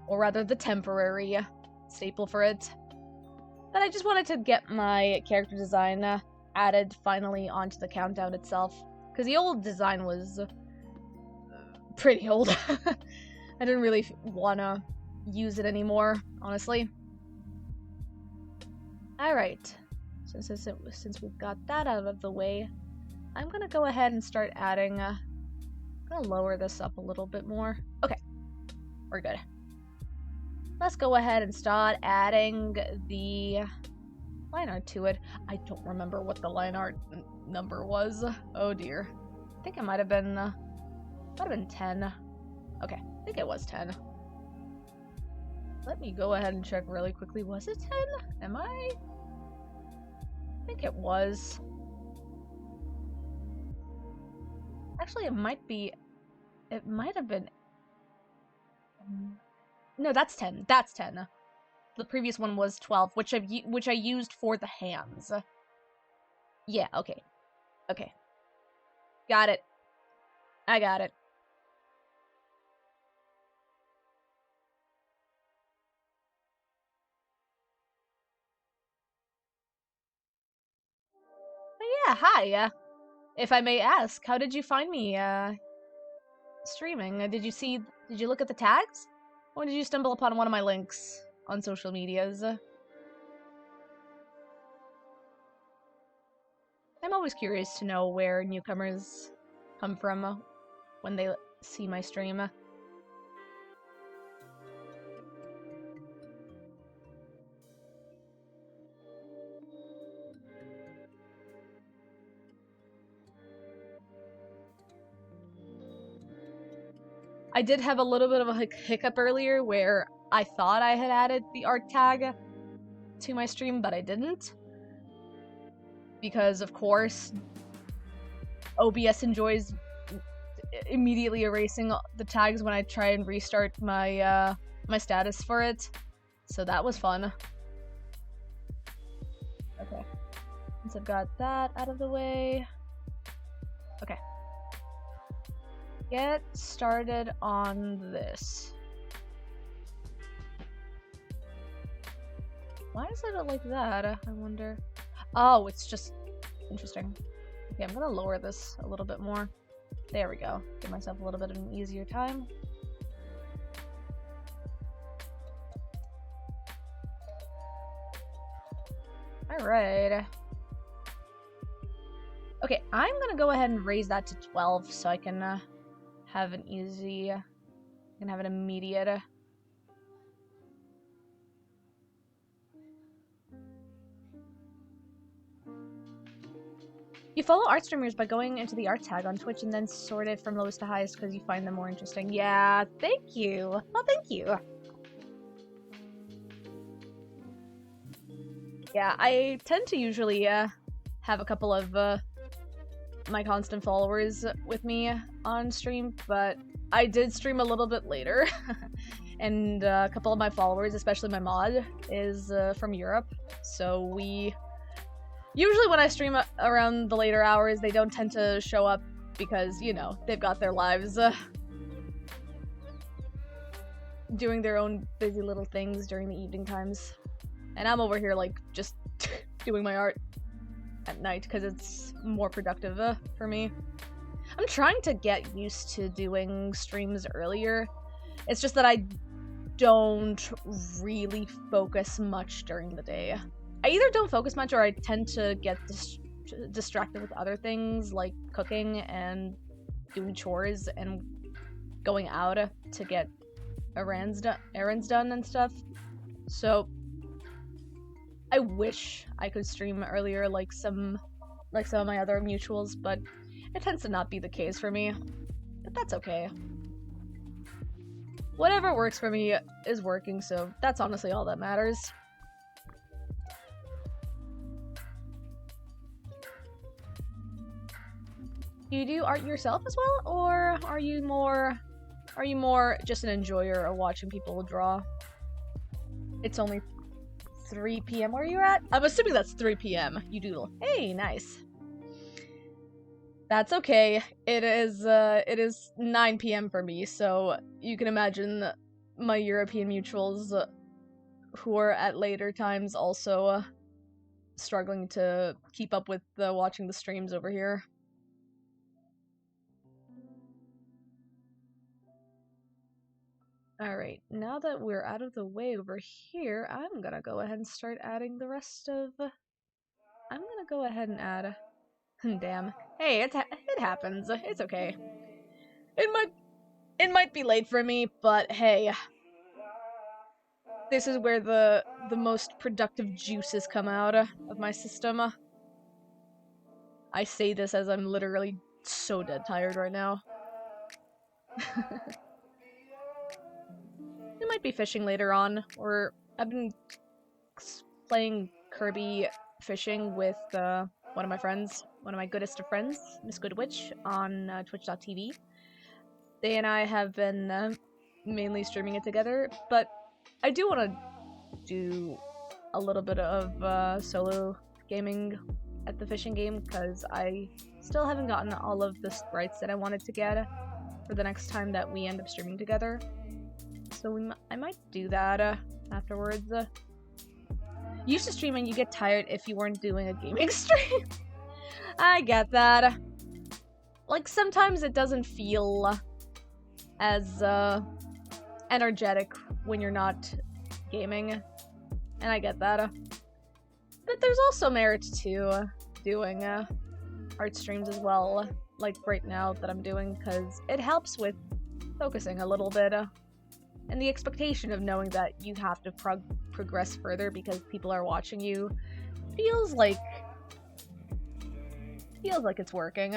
Or rather, the temporary staple for it. But I just wanted to get my character design added finally onto the countdown itself. Because the old design was pretty old. I didn't really want to use it anymore, honestly. Alright. Since we've got that out of the way, I'm gonna go ahead and start adding... I'm gonna lower this up a little bit more. Okay. We're good. Let's go ahead and start adding the line art to it. I don't remember what the line art number was. Oh dear. I think it might have been 10. Okay, I think it was 10. Let me go ahead and check really quickly. Was it 10? Am I think it was. Actually, it might have been. No, that's 10. That's 10. The previous one was 12, which I used for the hands. Yeah, okay. Okay. Got it. I got it. Yeah, hi. If I may ask, how did you find me streaming? Did you look at the tags? Or did you stumble upon one of my links on social medias? I'm always curious to know where newcomers come from when they see my stream. I did have a little bit of a hiccup earlier where I thought I had added the art tag to my stream, but I didn't. Because, of course, OBS enjoys immediately erasing the tags when I try and restart my my status for it. So that was fun. Okay. Once I've got that out of the way. Okay. Get started on this. Why is it like that? I wonder. Oh, it's just interesting. Okay, I'm gonna lower this a little bit more. There we go. Give myself a little bit of an easier time. Alright. Okay, I'm gonna go ahead and raise that to 12 so I can have an easy, have an immediate. You follow art streamers by going into the art tag on Twitch and then sort it from lowest to highest because you find them more interesting. Yeah, thank you. Well, thank you. Yeah, I tend to usually have a couple of my constant followers with me on stream, but I did stream a little bit later. And a couple of my followers, especially my mod, is from Europe, so we... Usually when I stream around the later hours, they don't tend to show up because, you know, they've got their lives doing their own busy little things during the evening times. And I'm over here, like, just doing my art at night because it's more productive for me. I'm trying to get used to doing streams earlier. It's just that I don't really focus much during the day. I either don't focus much or I tend to get distracted with other things like cooking and doing chores and going out to get errands done and stuff. So I wish I could stream earlier like some of my other mutuals, but it tends to not be the case for me. But that's okay. Whatever works for me is working, so that's honestly all that matters. Do you do art yourself as well, or are you more just an enjoyer of watching people draw? It's only 3 p.m. where you're at? I'm assuming that's 3 p.m. You doodle. Hey, nice. That's okay. It is 9 p.m. for me, so you can imagine my European mutuals who are at later times also struggling to keep up with watching the streams over here. Alright, now that we're out of the way over here, I'm gonna go ahead and start adding the rest of... I'm gonna go ahead and add... Damn. Hey, it happens. It's okay. It might be late for me, but hey. This is where the most productive juices come out of my system. I say this as I'm literally so dead tired right now. I might be fishing later on, or I've been playing Kirby fishing with one of my friends, one of my goodest of friends, Miss Goodwitch, on twitch.tv. They and I have been mainly streaming it together, but I do want to do a little bit of solo gaming at the fishing game, because I still haven't gotten all of the sprites that I wanted to get for the next time that we end up streaming together. So I might do that afterwards. Used to streaming, you get tired if you weren't doing a gaming stream. I get that. Like, sometimes it doesn't feel as energetic when you're not gaming, and I get that. But there's also merit to doing art streams as well, like right now that I'm doing, because it helps with focusing a little bit. And the expectation of knowing that you have to progress further because people are watching you feels like it's working,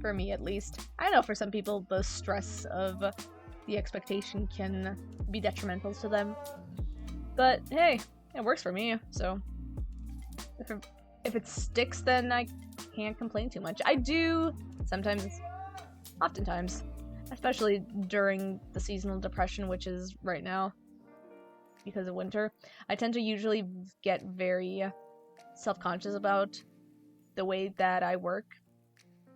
for me at least. I know for some people the stress of the expectation can be detrimental to them, but hey, it works for me, so if it sticks, then I can't complain too much. I do sometimes, oftentimes, especially during the seasonal depression, which is right now because of winter. I tend to usually get very self-conscious about the way that I work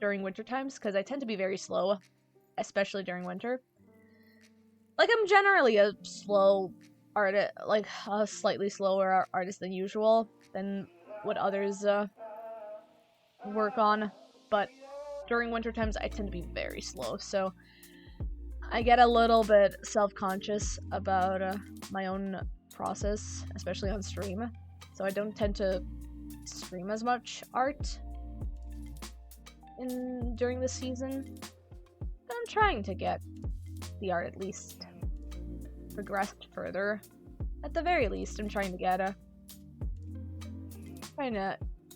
during winter times, because I tend to be very slow, especially during winter. Like, I'm generally a slow artist, like a slightly slower artist than usual, than what others work on, but during winter times I tend to be very slow, so I get a little bit self-conscious about my own process, especially on stream, so I don't tend to stream as much art during the season, but I'm trying to get the art at least progressed further. At the very least, I'm trying to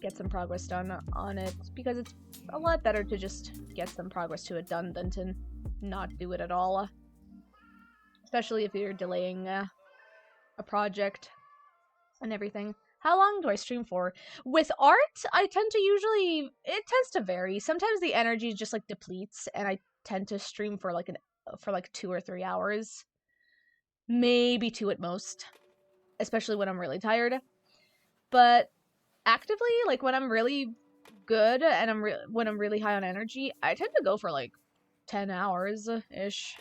get some progress done on it, because it's a lot better to just get some progress to it done than to not do it at all. Especially if you're delaying a project and everything. How long do I stream for? With art, it tends to vary. Sometimes the energy just like depletes, and I tend to stream for like 2 or 3 hours. Maybe 2 at most. Especially when I'm really tired. But actively, like when I'm really good and when I'm really high on energy, I tend to go for like 10 hours-ish.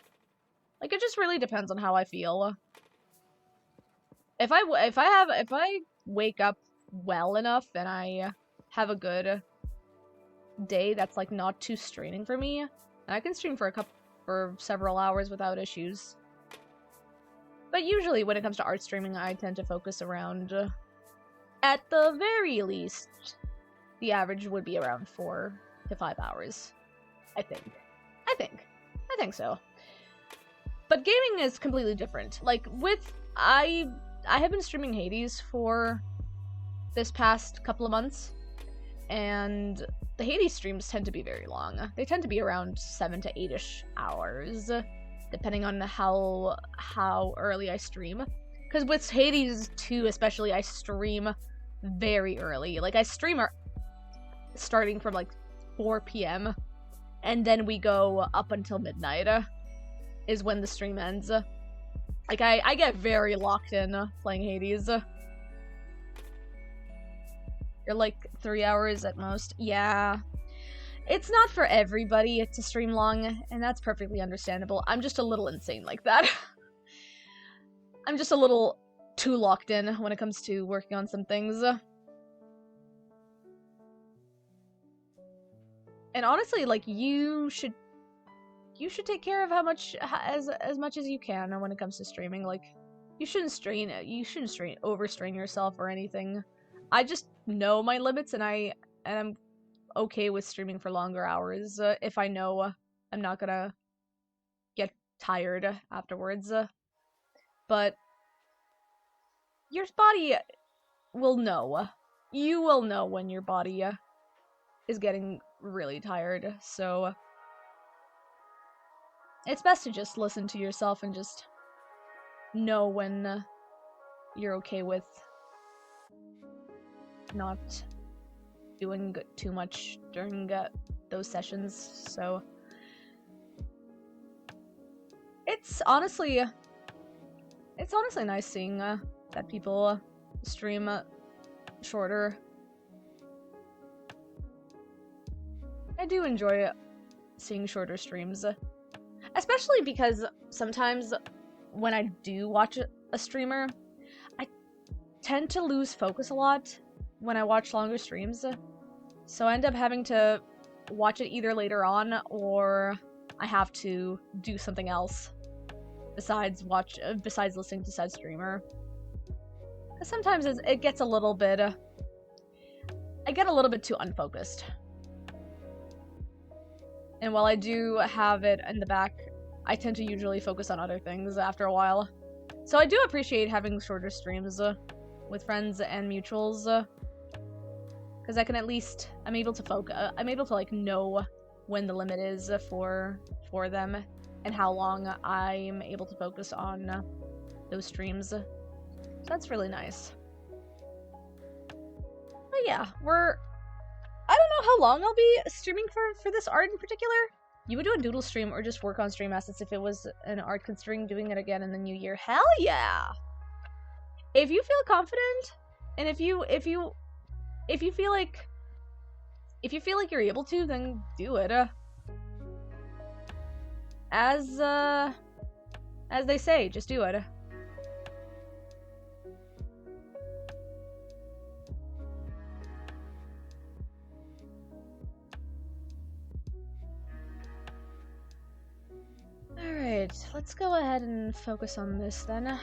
Like, it just really depends on how I feel. If I wake up well enough and I have a good day that's like not too straining for me, I can stream for several hours without issues. But usually when it comes to art streaming, I tend to focus around, at the very least, the average would be around 4 to 5 hours. I think so. But gaming is completely different. Like, I have been streaming Hades for this past couple of months, and the Hades streams tend to be very long. They tend to be around 7 to 8-ish hours, depending on how early I stream. Because with Hades 2 especially, I stream very early. Like, I stream starting from, like, 4 p.m., and then we go up until midnight, is when the stream ends. Like, I get very locked in playing Hades. You're like 3 hours at most. Yeah. It's not for everybody to stream long, and that's perfectly understandable. I'm just a little insane like that. I'm just a little too locked in when it comes to working on some things. And honestly, like, you should take care of as much as you can when it comes to streaming. Like, you shouldn't overstrain yourself or anything. I just know my limits, and I'm okay with streaming for longer hours if I know I'm not gonna get tired afterwards. But your body will know. You will know when your body is getting really tired, so it's best to just listen to yourself and just know when you're okay with not doing too much during those sessions. So it's honestly nice seeing that people stream shorter. I do enjoy seeing shorter streams, especially because sometimes when I do watch a streamer, I tend to lose focus a lot when I watch longer streams, so I end up having to watch it either later on, or I have to do something else besides listening to said streamer. Because sometimes it gets a little bit, I get a little bit too unfocused. And while I do have it in the back, I tend to usually focus on other things after a while. So I do appreciate having shorter streams with friends and mutuals, because I can at least, I'm able to like know when the limit is for them and how long I'm able to focus on those streams. So that's really nice. But yeah, I don't know how long I'll be streaming for this art in particular. You would do a doodle stream or just work on stream assets if it was an art, considering doing it again in the new year. Hell yeah! If you feel confident, and if you feel like you're able to, then do it. As they say, just do it. Alright, let's go ahead and focus on this then.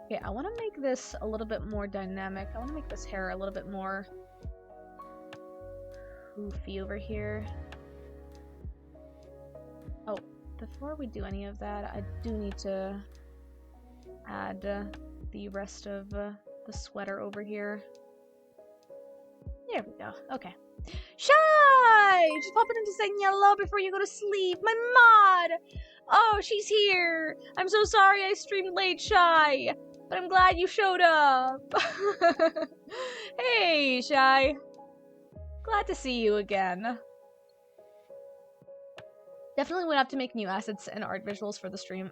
Okay, I want to make this a little bit more dynamic. I want to make this hair a little bit more poofy over here. Oh, before we do any of that, I do need to add the rest of the sweater over here. There we go. Okay. Shy! Just popping in to say hello before you go to sleep. My mod! Oh, she's here! I'm so sorry I streamed late, Shy! But I'm glad you showed up! Hey, Shy! Glad to see you again. Definitely would have to make new assets and art visuals for the stream.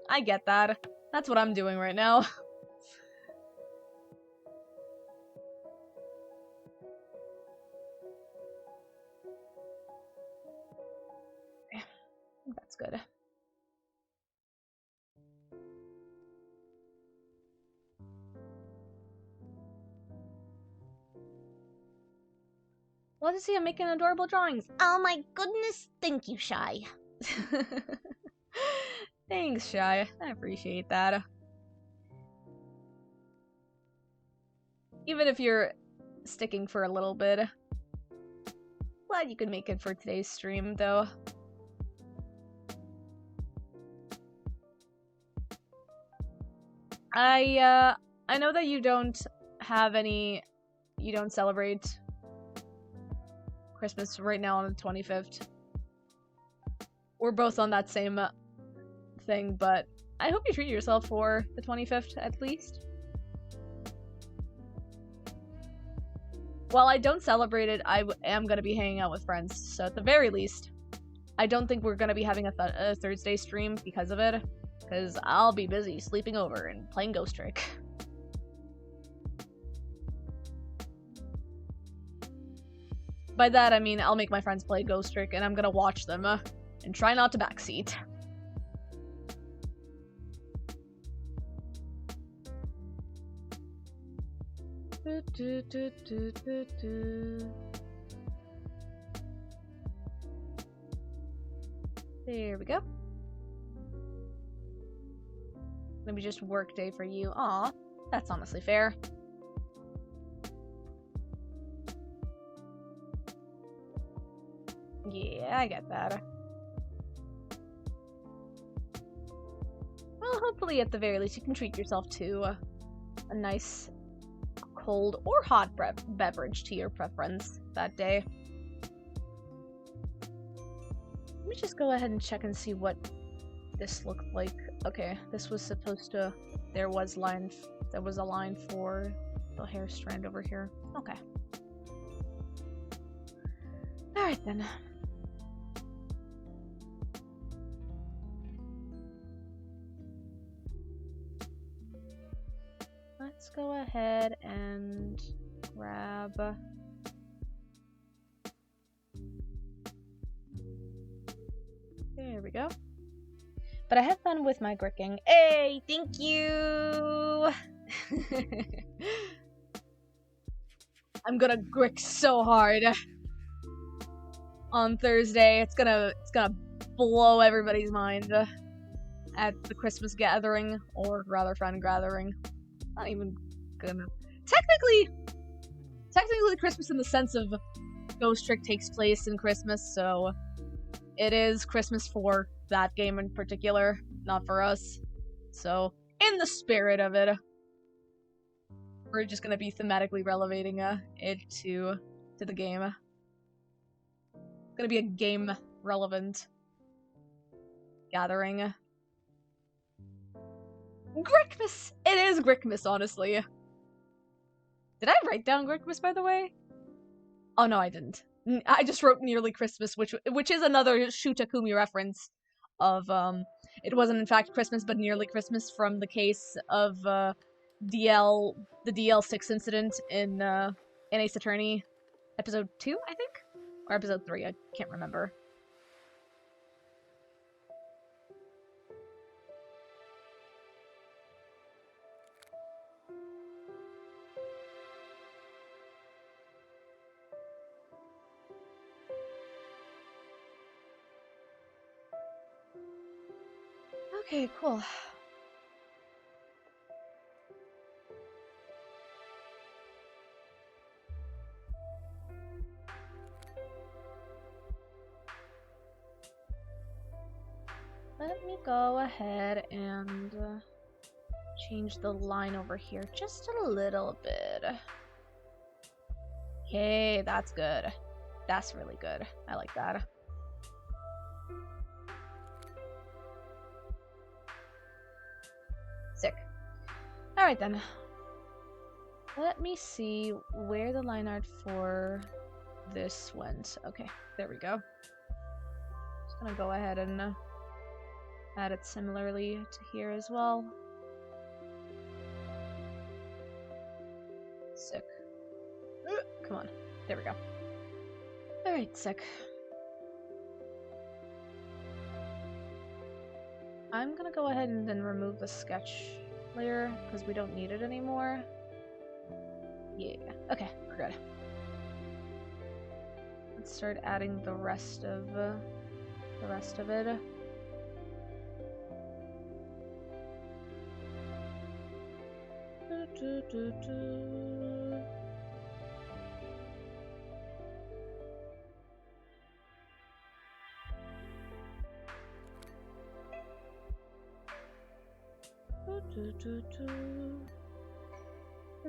I get that. That's what I'm doing right now. That's good. Love to see him making adorable drawings. Oh my goodness, thank you, Shy. Thanks, Shy. I appreciate that. Even if you're sticking for a little bit. Glad you could make it for today's stream, though. I know that you don't have any... You don't celebrate Christmas right now on the 25th. We're both on that same thing, but I hope you treat yourself for the 25th, at least. While I don't celebrate it, I am going to be hanging out with friends, so at the very least, I don't think we're going to be having a Thursday stream because of it, because I'll be busy sleeping over and playing Ghost Trick. By that, I mean I'll make my friends play Ghost Trick, and I'm going to watch them and try not to backseat. There we go. Maybe just work day for you. Aw, that's honestly fair. Yeah, I get that. Well, hopefully at the very least you can treat yourself to a nice cold or hot beverage to your preference that day. Let me just go ahead and check and see what this looked like. Okay, this was supposed to... There was a line for the hair strand over here. Okay. Alright then. Let's go ahead and grab... There we go. But I have fun with my gricking. Hey, thank you! I'm gonna grick so hard on Thursday. It's gonna blow everybody's mind at the Christmas gathering, or rather friend gathering. Not even gonna... Technically Christmas in the sense of Ghost Trick takes place in Christmas, so it is Christmas for that game in particular, not for us. So, in the spirit of it, we're just gonna be thematically relevating it to the game. It's gonna be a game-relevant gathering. Grickmas! It is Grickmas, honestly. Did I write down Grickmas, by the way? Oh, no, I didn't. I just wrote Nearly Christmas, which is another Shutakumi reference of, it wasn't in fact Christmas, but Nearly Christmas from the case of, the DL6 incident in Ace Attorney episode 2, I think? Or episode 3, I can't remember. Okay, cool. Let me go ahead and change the line over here just a little bit. Okay, that's good. That's really good. I like that. Sick. Alright then. Let me see where the line art for this went. Okay, there we go. Just gonna go ahead and add it similarly to here as well. Sick. Come on. There we go. Alright, sick. I'm gonna go ahead and then remove the sketch layer, because we don't need it anymore. Yeah, okay, good. Let's start adding the rest of it. This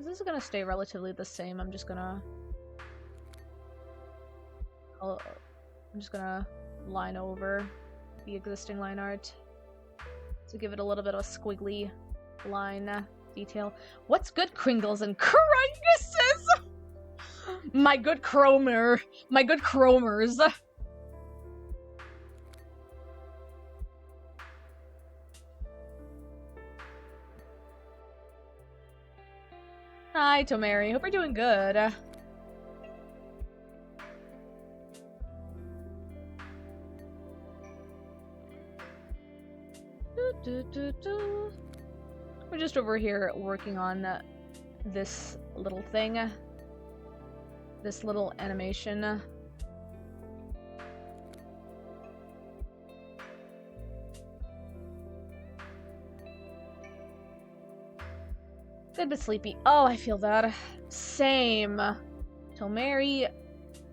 is gonna stay relatively the same. I'm just gonna line over the existing line art to give it a little bit of a squiggly line detail. What's good, Kringles and Krunguses? My good Chromers. Hi, Tomari. Hope you're doing good. We're just over here working on this little thing. This little animation. Good but sleepy. Oh, I feel that. Same. Tomari,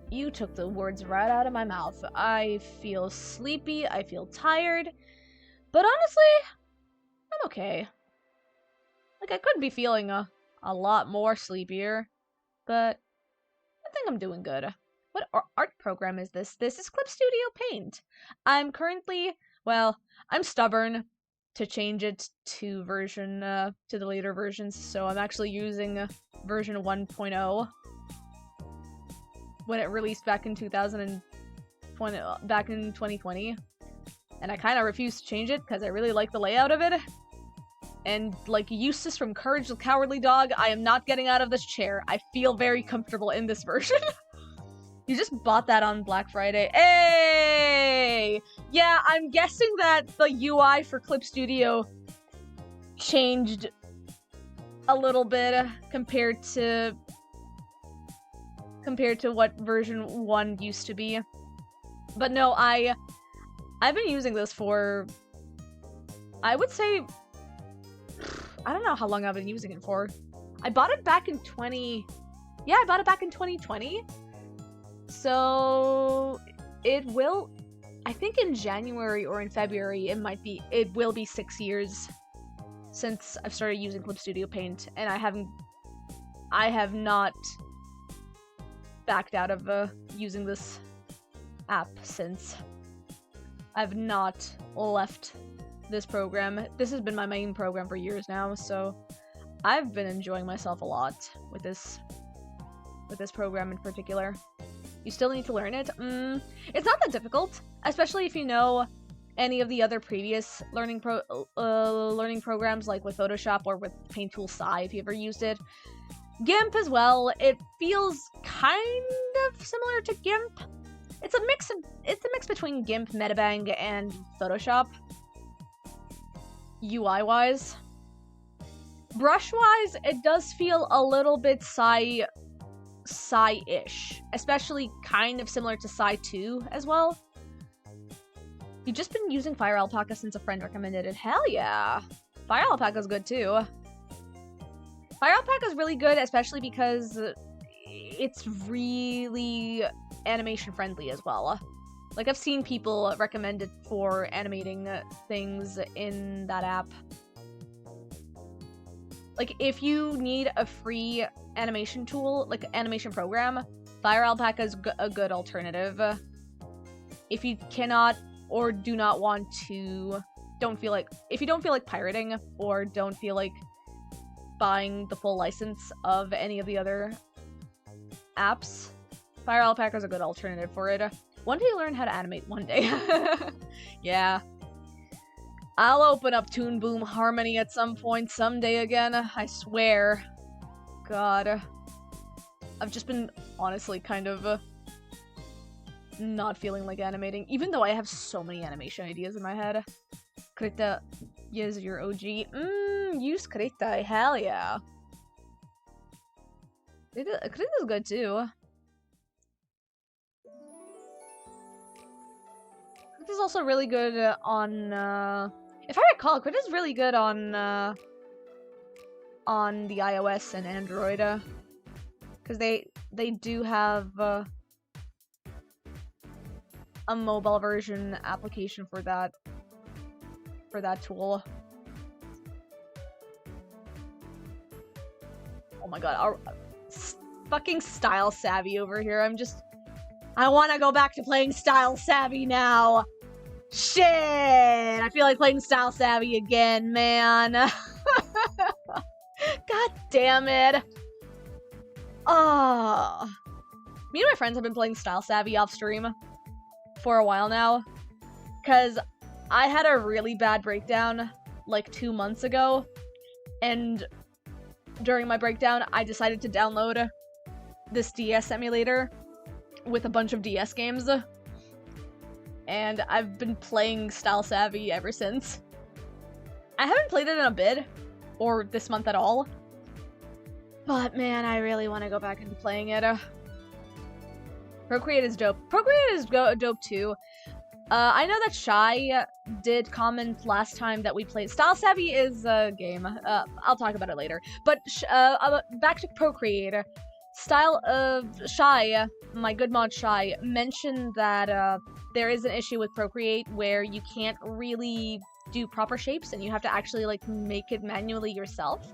you took the words right out of my mouth. I feel sleepy, I feel tired, but honestly, I'm okay. Like, I could be feeling a lot more sleepier, but I think I'm doing good. What art program is this? This is Clip Studio Paint. I'm currently, well, I'm stubborn to change it to the later versions, so I'm actually using version 1.0 when it released back in 2020, and I kind of refuse to change it because I really like the layout of it. And like Eustace from Courage the Cowardly Dog, I am not getting out of this chair. I feel very comfortable in this version. You just bought that on Black Friday. Hey! Yeah, I'm guessing that the UI for Clip Studio changed a little bit compared to what version 1 used to be. But no, I've been using this for, I would say, I don't know how long I've been using it for. I bought it back in 2020. So it will, I think in January or in February, it will be 6 years since I've started using Clip Studio Paint, and I have not backed out of using this app since. I've not left this program. This has been my main program for years now, so I've been enjoying myself a lot with this program in particular. You still need to learn it? It's not that difficult, especially if you know any of the other previous learning programs, like with Photoshop or with Paint Tool Sai, if you ever used it. GIMP as well. It feels kind of similar to GIMP. It's a mix between GIMP, Metabang, and Photoshop. UI-wise. Brush-wise, it does feel a little bit Sai-ish, especially kind of similar to Sai 2 as well. You've just been using Fire Alpaca since a friend recommended it. Hell yeah! Fire Alpaca's good too. Fire Alpaca's really good, especially because it's really animation friendly as well. Like, I've seen people recommend it for animating things in that app. Like, if you need a free animation tool, like animation program, Fire Alpaca is a good alternative. If you cannot or do not want to, if you don't feel like pirating or don't feel like buying the full license of any of the other apps, Fire Alpaca is a good alternative for it. One day learn how to animate, one day. Yeah. I'll open up Toon Boom Harmony at some point, someday again, I swear. God. I've just been, honestly, kind of not feeling like animating, even though I have so many animation ideas in my head. Krita, yes, your OG. Use Krita, hell yeah. Krita's good too. Krita's also really good on, if I recall, Krita's really good on, on the iOS and Android, because they do have a mobile version application for that tool. Oh my god, fucking Style Savvy over here. I want to go back to playing Style Savvy now. Shit, I feel like playing Style Savvy again, man. God damn it. Oh. Me and my friends have been playing Style Savvy off stream for a while now, because I had a really bad breakdown like 2 months ago, and during my breakdown, I decided to download this DS emulator with a bunch of DS games, and I've been playing Style Savvy ever since. I haven't played it in a bit, or this month at all, but man, I really want to go back into playing it. Procreate is dope. Procreate is dope too. I know that Shy did comment last time that we played. Style Savvy is a game. I'll talk about it later. But back to Procreate. Shy, my good mod Shy, mentioned that there is an issue with Procreate where you can't really do proper shapes and you have to actually like make it manually yourself.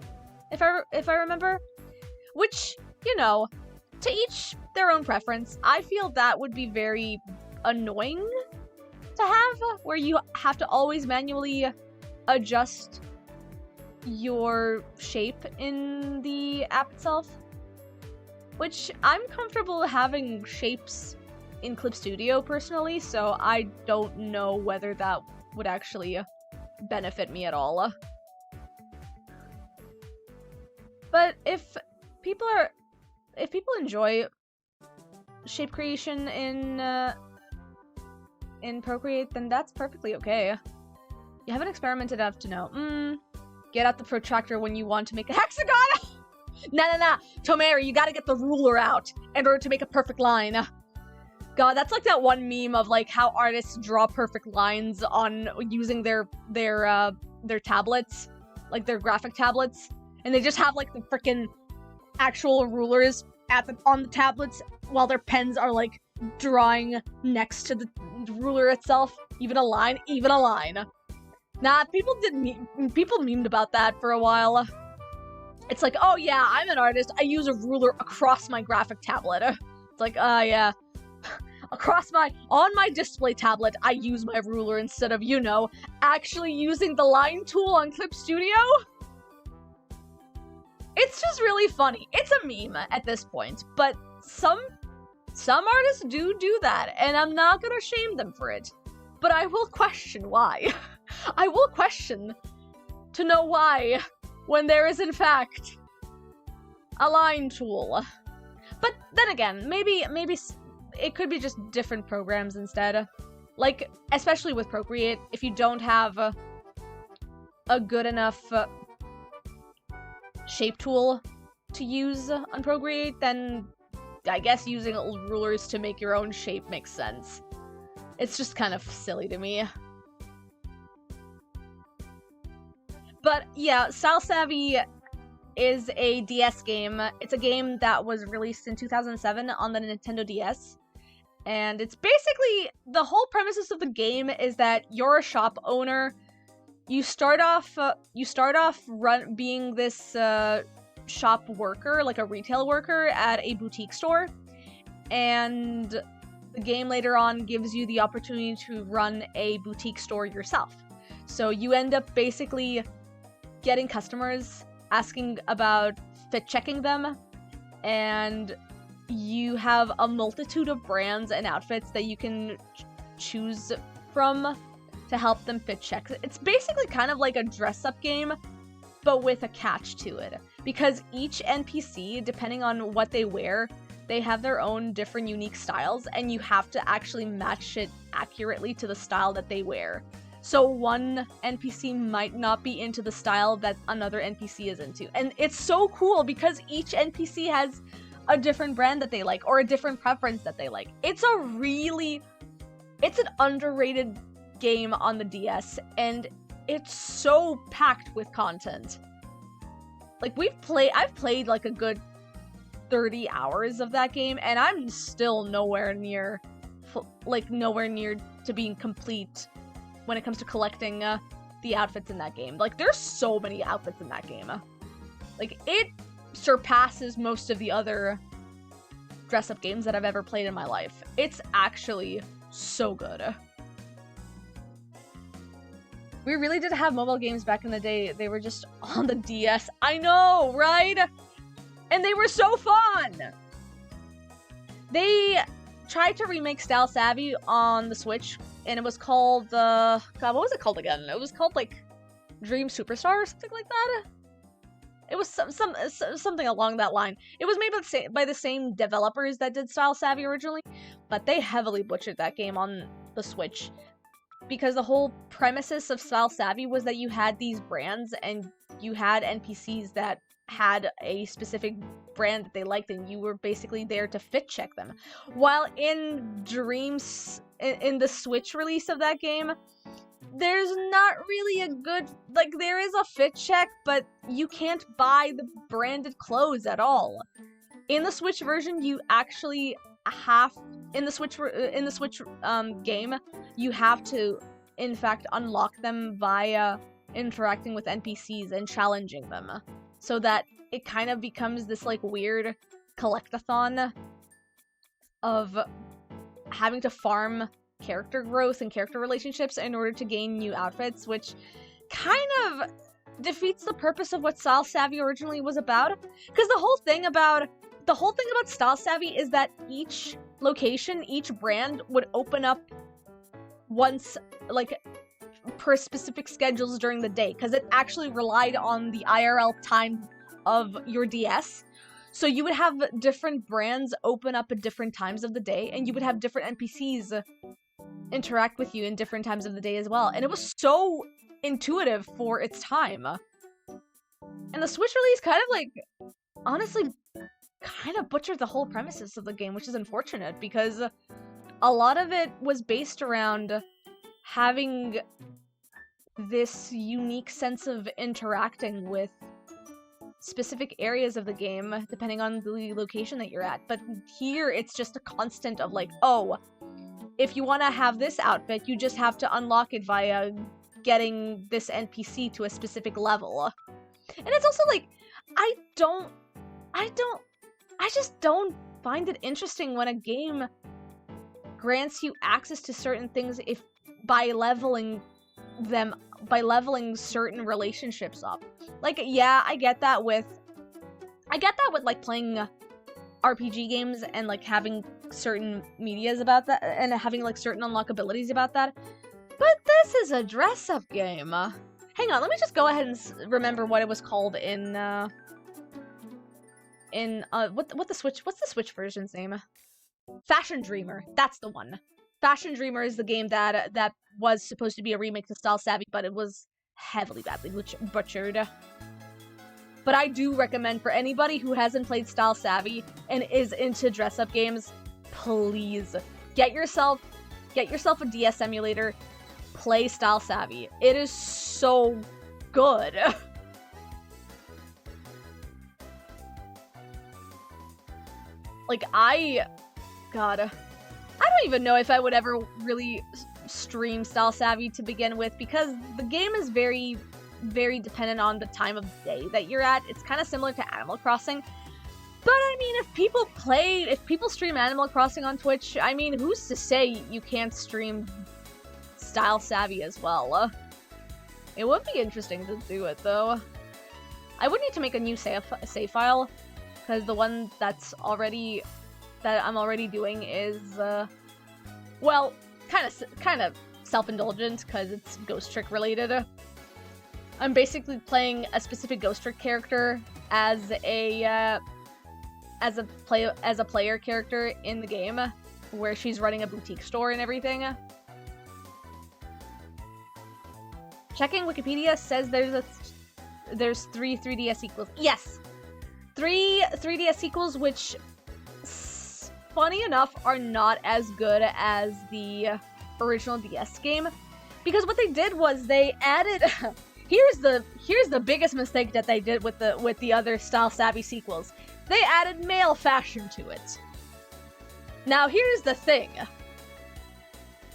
If I remember, which, you know, to each their own preference. I feel that would be very annoying to have, where you have to always manually adjust your shape in the app itself. Which I'm comfortable having shapes in Clip Studio personally, so I don't know whether that would actually benefit me at all. But if people enjoy shape creation in Procreate, then that's perfectly okay. You haven't experimented enough to know. Get out the protractor when you want to make a hexagon! Nah. Tomeri, you gotta get the ruler out in order to make a perfect line. God, that's like that one meme of like how artists draw perfect lines on using their tablets, like their graphic tablets, and they just have like the freaking actual rulers on the tablets while their pens are like drawing next to the ruler itself. Even a line. Nah, people memed about that for a while. It's like, oh yeah, I'm an artist. I use a ruler across my graphic tablet. It's like, yeah. On my display tablet, I use my ruler instead of, you know, actually using the line tool on Clip Studio. It's just really funny. It's a meme at this point, but some artists do that, and I'm not gonna shame them for it. But I will question why. I will question to know why, when there is in fact a line tool. But then again, maybe it could be just different programs instead. Like, especially with Procreate, if you don't have a good enough shape tool to use on Procreate, then I guess using rulers to make your own shape makes sense. It's just kind of silly to me. But yeah, Style Savvy is a DS game. It's a game that was released in 2007 on the Nintendo DS. And it's basically, the whole premises of the game is that you're a shop owner. You start off being this shop worker, like a retail worker at a boutique store. And the game later on gives you the opportunity to run a boutique store yourself. So you end up basically getting customers, asking about fit checking them, and you have a multitude of brands and outfits that you can choose from to help them fit check. It's basically kind of like a dress-up game, but with a catch to it. Because each NPC, depending on what they wear, they have their own different unique styles, and you have to actually match it accurately to the style that they wear. So one NPC might not be into the style that another NPC is into. And it's so cool because each NPC has a different brand that they like, or a different preference that they like. It's an underrated game on the DS, and it's so packed with content. Like, I've played like a good 30 hours of that game, and I'm still nowhere near to being complete when it comes to collecting the outfits in that game. Like, there's so many outfits in that game. Like, it surpasses most of the other dress-up games that I've ever played in my life. It's actually so good. We really did have mobile games back in the day. They were just on the DS. I know, right? And they were so fun! They tried to remake Style Savvy on the Switch, and it was called, God, what was it called again? It was called, like, Dream Superstar or something like that? It was something along that line. It was made by the same developers that did Style Savvy originally, but they heavily butchered that game on the Switch. Because the whole premises of Style Savvy was that you had these brands, and you had NPCs that had a specific brand that they liked, and you were basically there to fit check them. While in in the Switch release of that game, there's not really a good, like, there is a fit check, but you can't buy the branded clothes at all. In the Switch version, you actually have, in the Switch game, you have to, in fact, unlock them via interacting with NPCs and challenging them. So that it kind of becomes this, like, weird collectathon of having to farm character growth and character relationships in order to gain new outfits, which kind of defeats the purpose of what Style Savvy originally was about. Because the whole thing about Style Savvy is that each location, each brand would open up once, like, per specific schedules during the day, because it actually relied on the IRL time of your DS. So you would have different brands open up at different times of the day, and you would have different NPCs interact with you in different times of the day as well. And it was so intuitive for its time. And the Switch release kind of, like, honestly, kind of butchered the whole premises of the game, which is unfortunate, because a lot of it was based around having this unique sense of interacting with specific areas of the game, depending on the location that you're at. But here, it's just a constant of, like, oh, if you want to have this outfit, you just have to unlock it via getting this NPC to a specific level. And it's also, like, I just don't find it interesting when a game grants you access to certain things by leveling certain relationships up. Like, yeah, I get that with like playing RPG games and, like, having certain medias about that, and having, like, certain unlockabilities about that. But this is a dress-up game. Hang on, let me just go ahead and remember what it was called what's the Switch version's name? Fashion Dreamer. That's the one. Fashion Dreamer is the game that was supposed to be a remake to Style Savvy, but it was badly butchered. But I do recommend, for anybody who hasn't played Style Savvy and is into dress-up games, please get yourself a DS emulator, play Style Savvy. It is so good. Like, I don't even know if I would ever really stream Style Savvy to begin with, because the game is very, very dependent on the time of day that you're at. It's kind of similar to Animal Crossing. But, I mean, if people stream Animal Crossing on Twitch, I mean, who's to say you can't stream Style Savvy as well? It would be interesting to do it, though. I would need to make a new save file, because the one that I'm already doing is, well, kind of self-indulgent, because it's Ghost Trick related. I'm basically playing a specific Ghost Trick character as a player character in the game, where she's running a boutique store and everything. Checking Wikipedia says there's 3 3DS sequels. Yes! 3 3DS sequels, which, funny enough, are not as good as the original DS game. Because what they did was they added here's the biggest mistake that they did with the other Style Savvy sequels. They added male fashion to it. Now here's the thing.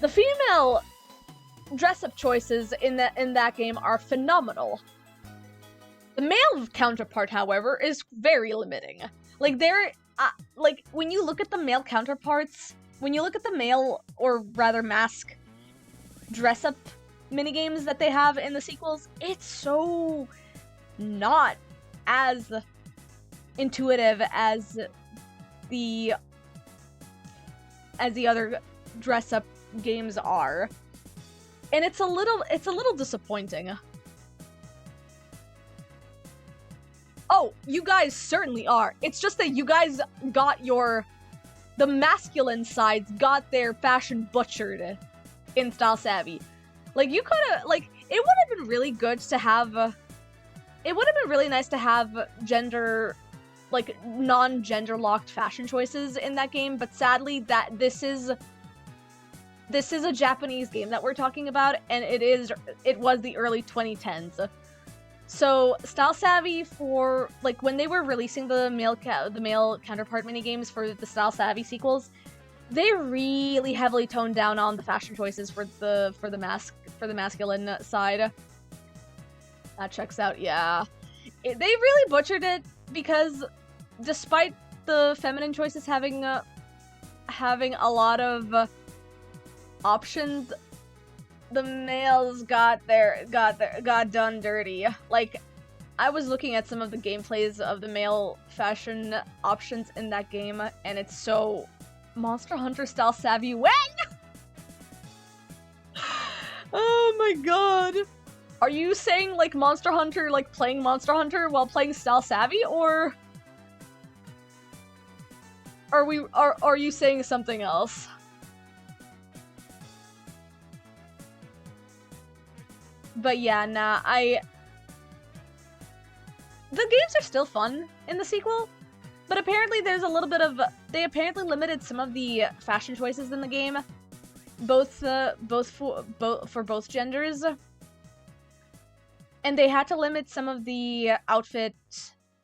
The female dress-up choices in that game are phenomenal. The male counterpart, however, is very limiting. Like like when you look at the male counterparts, when you look at the male, or rather mask, dress-up minigames that they have in the sequels, it's so not as intuitive as the other dress-up games are. And it's a little disappointing. Oh, you guys certainly are. It's just that you guys got the masculine sides got their fashion butchered in Style Savvy. Like, you could've, like, it would have been really good to have, it would have been really nice to have gender, like, non-gender locked fashion choices in that game, but sadly, this is a Japanese game that we're talking about, and it was the early 2010s. So, Style Savvy, for, like, when they were releasing the male counterpart minigames for the Style Savvy sequels, they really heavily toned down on the fashion choices for the masculine side. That checks out, yeah. They really butchered it, because despite the feminine choices having a lot of options, the males got done dirty. Like, I was looking at some of the gameplays of the male fashion options in that game, and it's so Monster Hunter Style Savvy when? Oh my god. Are you saying, like, Monster Hunter, like, playing Monster Hunter while playing Style Savvy, or are you saying something else? But yeah, nah, the games are still fun in the sequel, but apparently there's a little bit of, they apparently limited some of the fashion choices in the game, for both genders, and they had to limit some of the outfit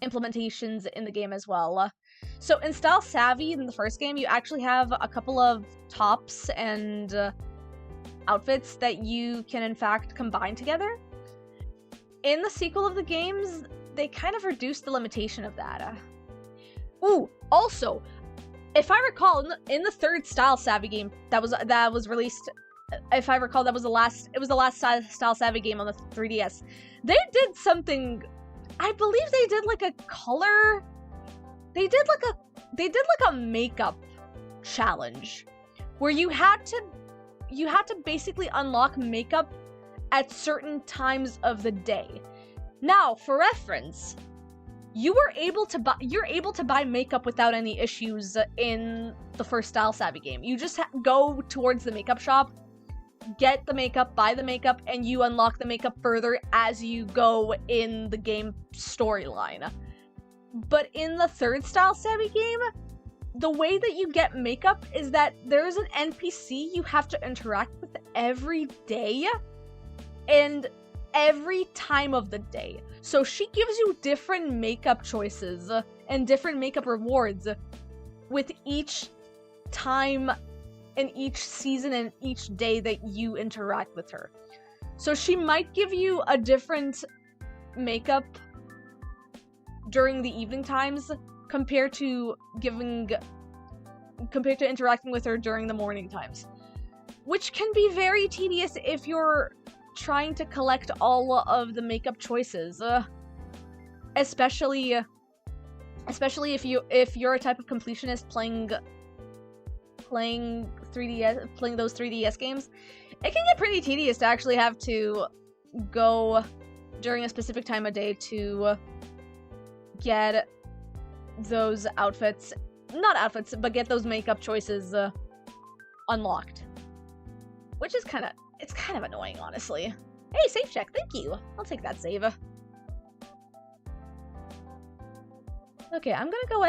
implementations in the game as well. So in Style Savvy, in the first game, you actually have a couple of tops and outfits that you can in fact combine together. In the sequel of the games, they kind of reduced the limitation of that. Ooh, also, if I recall, in the third Style Savvy game that was released, if I recall, it was the last Style Savvy game on the 3DS. They did something, I believe they did like a color, they did like a makeup challenge where you had to basically unlock makeup at certain times of the day. Now, for reference, you're able to buy makeup without any issues in the first Style Savvy game. You just go towards the makeup shop, get the makeup, buy the makeup, and you unlock the makeup further as you go in the game storyline. But in the third Style Savvy game, the way that you get makeup is that there's an NPC you have to interact with every day and every time of the day. So she gives you different makeup choices and different makeup rewards with each time and each season and each day that you interact with her. So she might give you a different makeup during the evening times compared to interacting with her during the morning times, which can be very tedious if you're trying to collect all of the makeup choices, especially if you're a type of completionist playing those 3DS games. It can get pretty tedious to actually have to go during a specific time of day to get those get those makeup choices unlocked, which is kind of annoying, honestly. Hey, save check, thank you. I'll take that save. Okay, I'm gonna go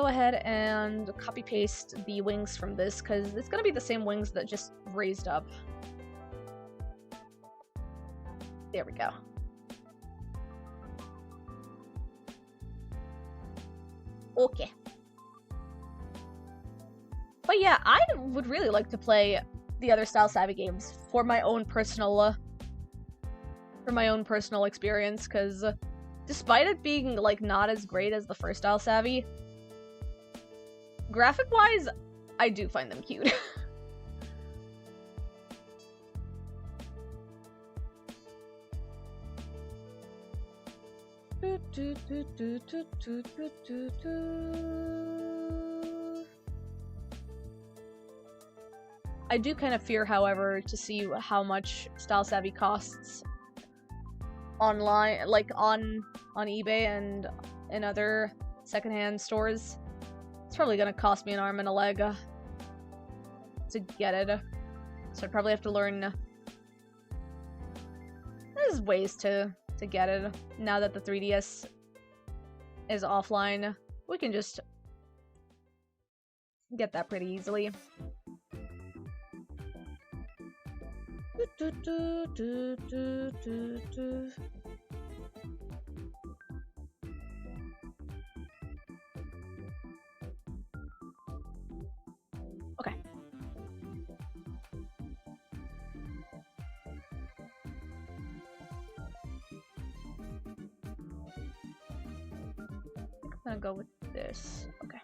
ahead and copy paste the wings from this, because it's gonna be the same wings that just raised up. There we go. Okay. But yeah, I would really like to play the other Style Savvy games for my own personal experience, because despite it being like not as great as the first Style Savvy, graphic-wise, I do find them cute. I do kind of fear, however, to see how much Style Savvy costs online, like on eBay and in other secondhand stores. It's probably gonna cost me an arm and a leg to get it. So I'd probably have to learn. There's ways to get it. Now that the 3DS is offline, we can just get that pretty easily. Okay. I'm gonna go with this. Okay.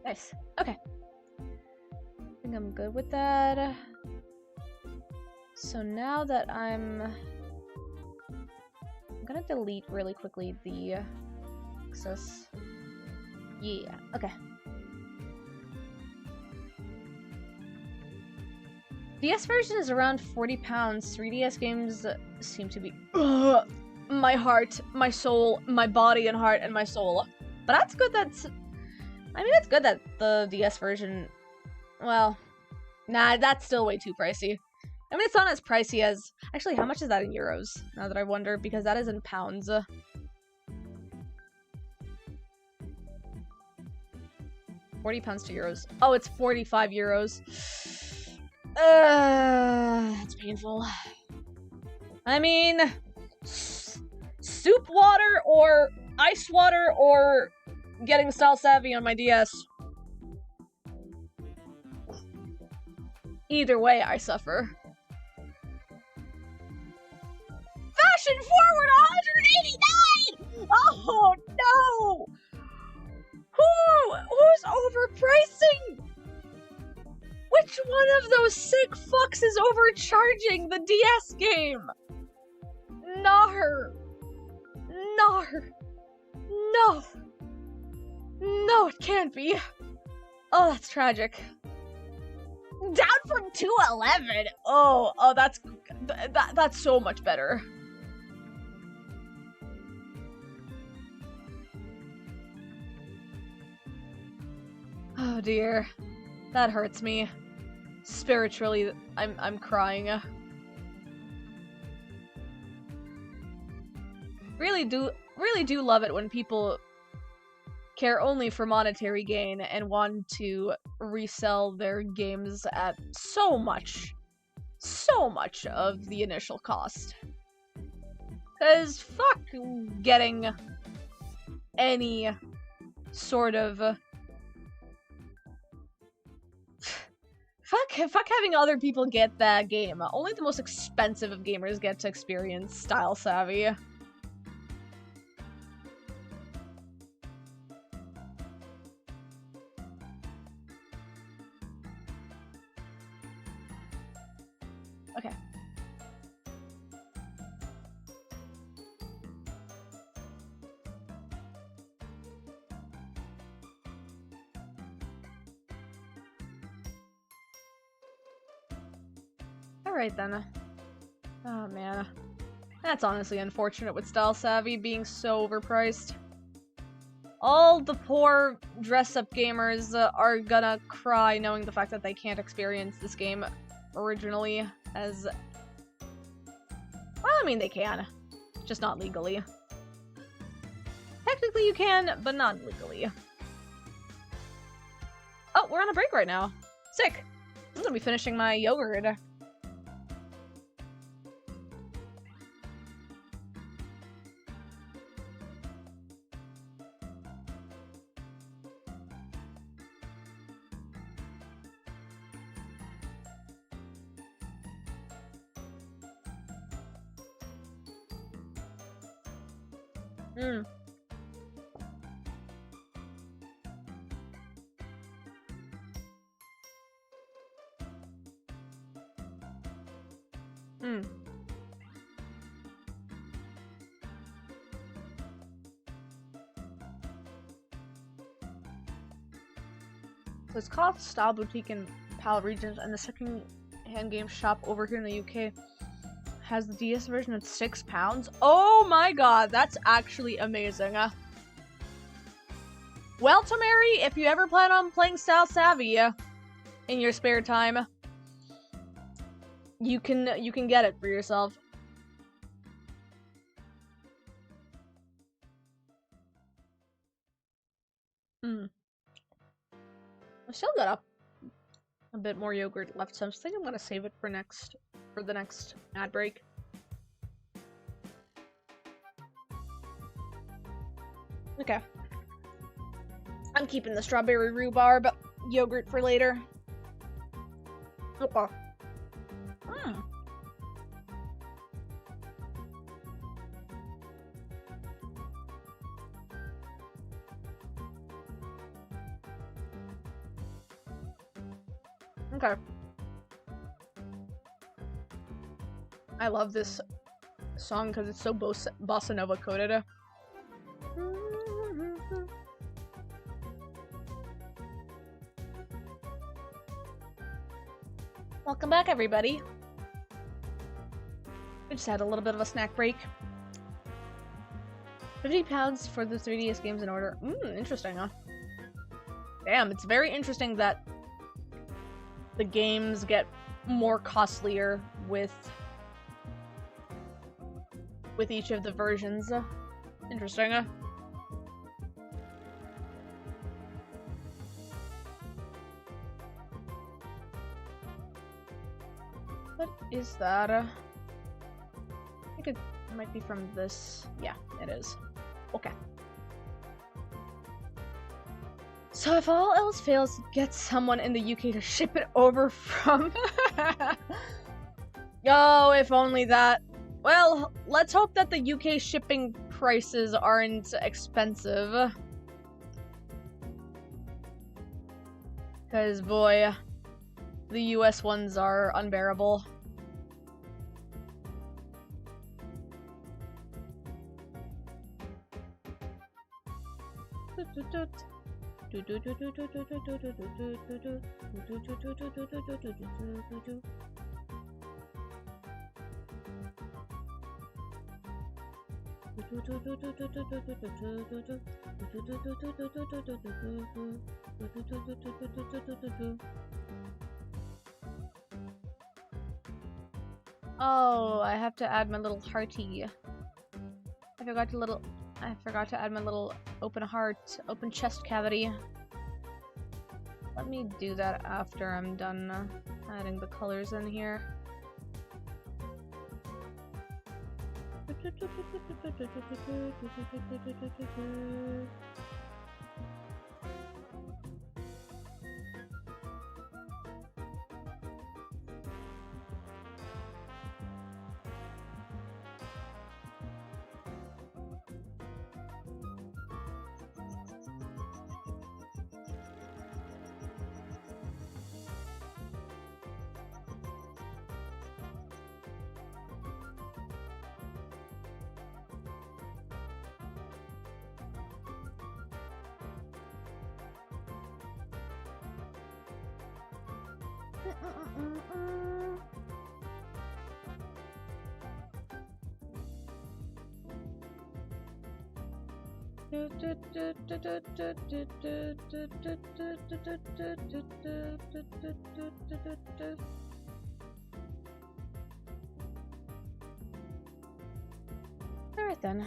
Nice. Okay. I think I'm good with that. So now that I'm gonna delete really quickly the access. Yeah, okay. DS version is around 40 pounds. 3DS games seem to be my heart, my soul, my body and heart and my soul. But that's good it's good that the DS version, well, nah, that's still way too pricey. I mean, it's not as pricey as, actually, how much is that in euros? Now that I wonder, because that is in pounds. 40 pounds to euros. Oh, it's 45 euros. That's painful. I mean, soup water or ice water or getting Style Savvy on my DS. Either way, I suffer. Fashion forward 189! Oh no! Who's overpricing? Which one of those sick fucks is overcharging the DS game? Nar. No. No, it can't be. Oh, that's tragic. Down from 211. Oh, that's so much better. Oh dear. That hurts me. Spiritually, I'm crying. Really do love it when people care only for monetary gain and want to resell their games at so much of the initial cost. 'Cause fuck getting any sort of fuck having other people get that game. Only the most expensive of gamers get to experience Style Savvy. Okay. Alright then. Oh man. That's honestly unfortunate with Style Savvy being so overpriced. All the poor dress-up gamers are gonna cry knowing the fact that they can't experience this game originally as... Well, I mean, they can. Just not legally. Technically you can, but not legally. Oh, we're on a break right now. Sick. I'm gonna be finishing my yogurt. Mm. Mm. So it's called Style Boutique in PAL regions, and the second-hand game shop over here in the UK has the DS version at £6. Oh my god, that's actually amazing. Well, Tamari, if you ever plan on playing Style Savvy in your spare time, you can get it for yourself. I've still got a bit more yogurt left, so I think I'm gonna save it for the next ad break. Okay. I'm keeping the strawberry rhubarb yogurt for later. Okay. Okay. I love this song because it's so bossa nova coded. Welcome back, everybody. We just had a little bit of a snack break. £50 for the 3DS games in order. Interesting, huh? Damn, it's very interesting that the games get more costlier with each of the versions. Interesting. What is that? I think it might be from this. Yeah, it is. Okay. So if all else fails, get someone in the UK to ship it over from... Oh, if only that. Well, let's hope that the UK shipping prices aren't expensive. Because, boy, the US ones are unbearable. Oh, I have to add my little hearty. I forgot to add my little open heart, open chest cavity. Let me do that after I'm done adding the colors in here. Alright then.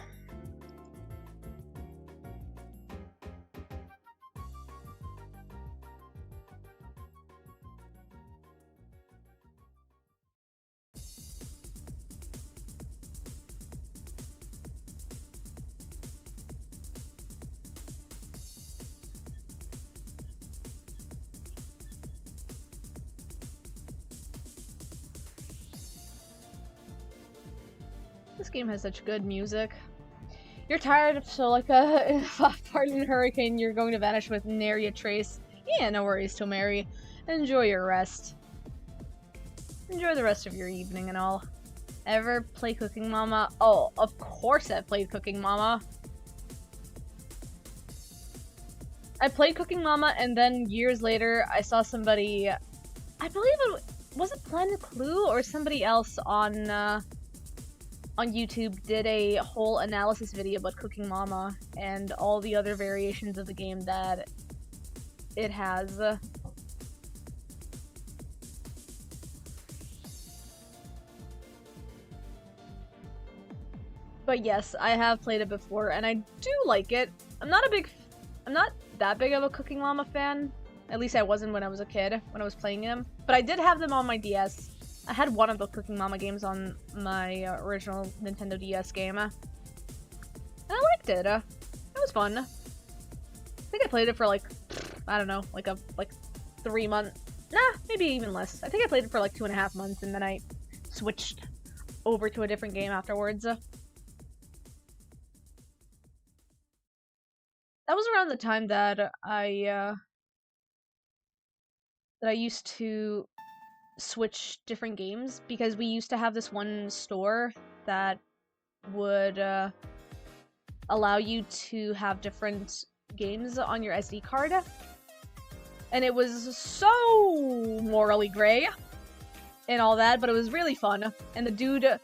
This game has such good music. You're tired, so like a farting hurricane, you're going to vanish with nary a trace. Yeah, no worries, Tomari. Enjoy your rest. Enjoy the rest of your evening and all. Ever play Cooking Mama? Oh, of course I've played Cooking Mama. I played Cooking Mama, and then years later, I saw somebody, I believe was it Planet Clue or somebody else on YouTube did a whole analysis video about Cooking Mama and all the other variations of the game that it has. But yes, I have played it before, and I do like it. I'm not that big of a Cooking Mama fan. At least I wasn't when I was a kid, when I was playing them. But I did have them on my DS. I had one of the Cooking Mama games on my original Nintendo DS game. And I liked it. It was fun. I think I played it for like, I don't know, like 3 months. Nah, maybe even less. I think I played it for like 2.5 months, and then I switched over to a different game afterwards. That was around the time that I used to switch different games, because we used to have this one store that would allow you to have different games on your SD card. And it was so morally gray and all that, but it was really fun. And the dude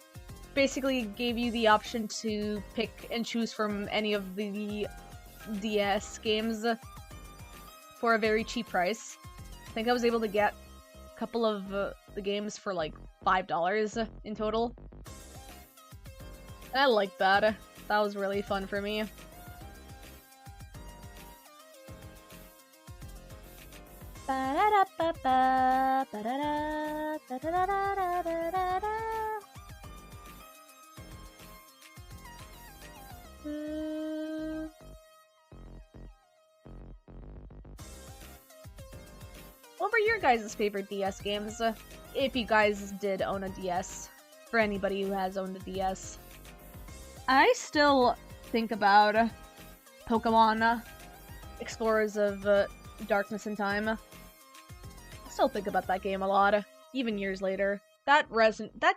basically gave you the option to pick and choose from any of the DS games for a very cheap price. I think I was able to get a couple of the games for like $5 in total. And I liked that. That was really fun for me. What were your guys' favorite DS games? If you guys did own a DS, for anybody who has owned a DS. I still think about Pokemon Explorers of Darkness and Time. I still think about that game a lot, even years later. That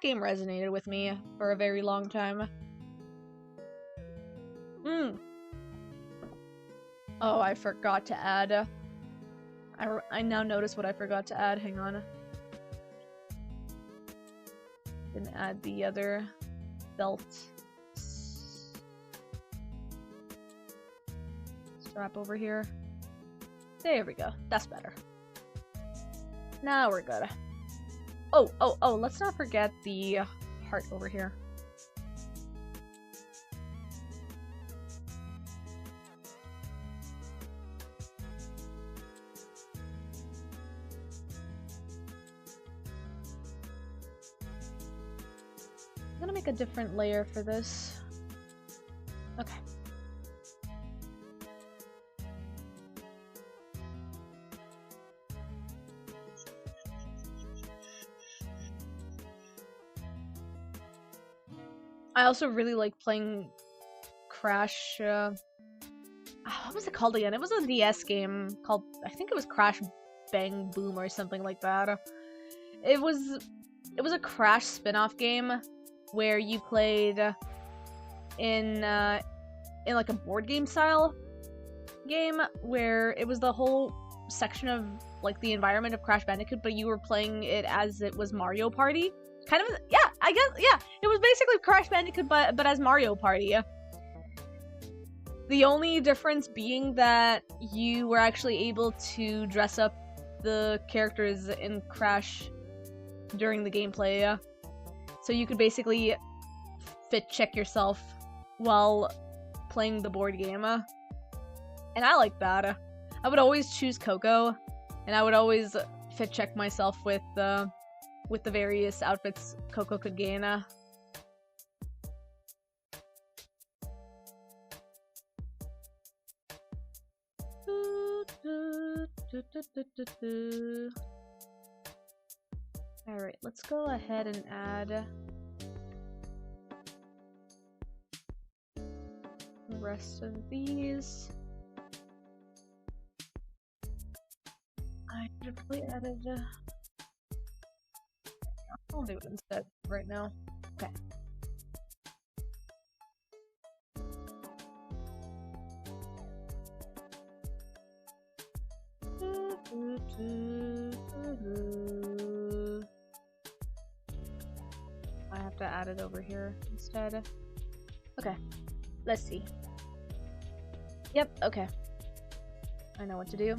game resonated with me for a very long time. Oh, I forgot to add. I now notice what I forgot to add. Hang on. Didn't add the other belt strap over here. There we go. That's better. Now we're good. Oh, let's not forget the heart over here. I'm gonna make a different layer for this. Okay. I also really like playing Crash, what was it called again? It was a DS game called, I think it was Crash Bang Boom or something like that. It was a Crash spin-off game where you played in like a board game style game, where it was the whole section of like the environment of Crash Bandicoot, but you were playing it as it was Mario Party. Kind of, yeah, I guess, yeah. It was basically Crash Bandicoot, but as Mario Party. The only difference being that you were actually able to dress up the characters in Crash during the gameplay. So you could basically fit check yourself while playing the board game. And I like that. I would always choose Coco, and I would always fit check myself with the various outfits Coco could gain. Alright, let's go ahead and add rest of these. I should have probably added. I'll do it instead right now. Okay. I have to add it over here instead. Okay, let's see. Yep, okay. I know what to do.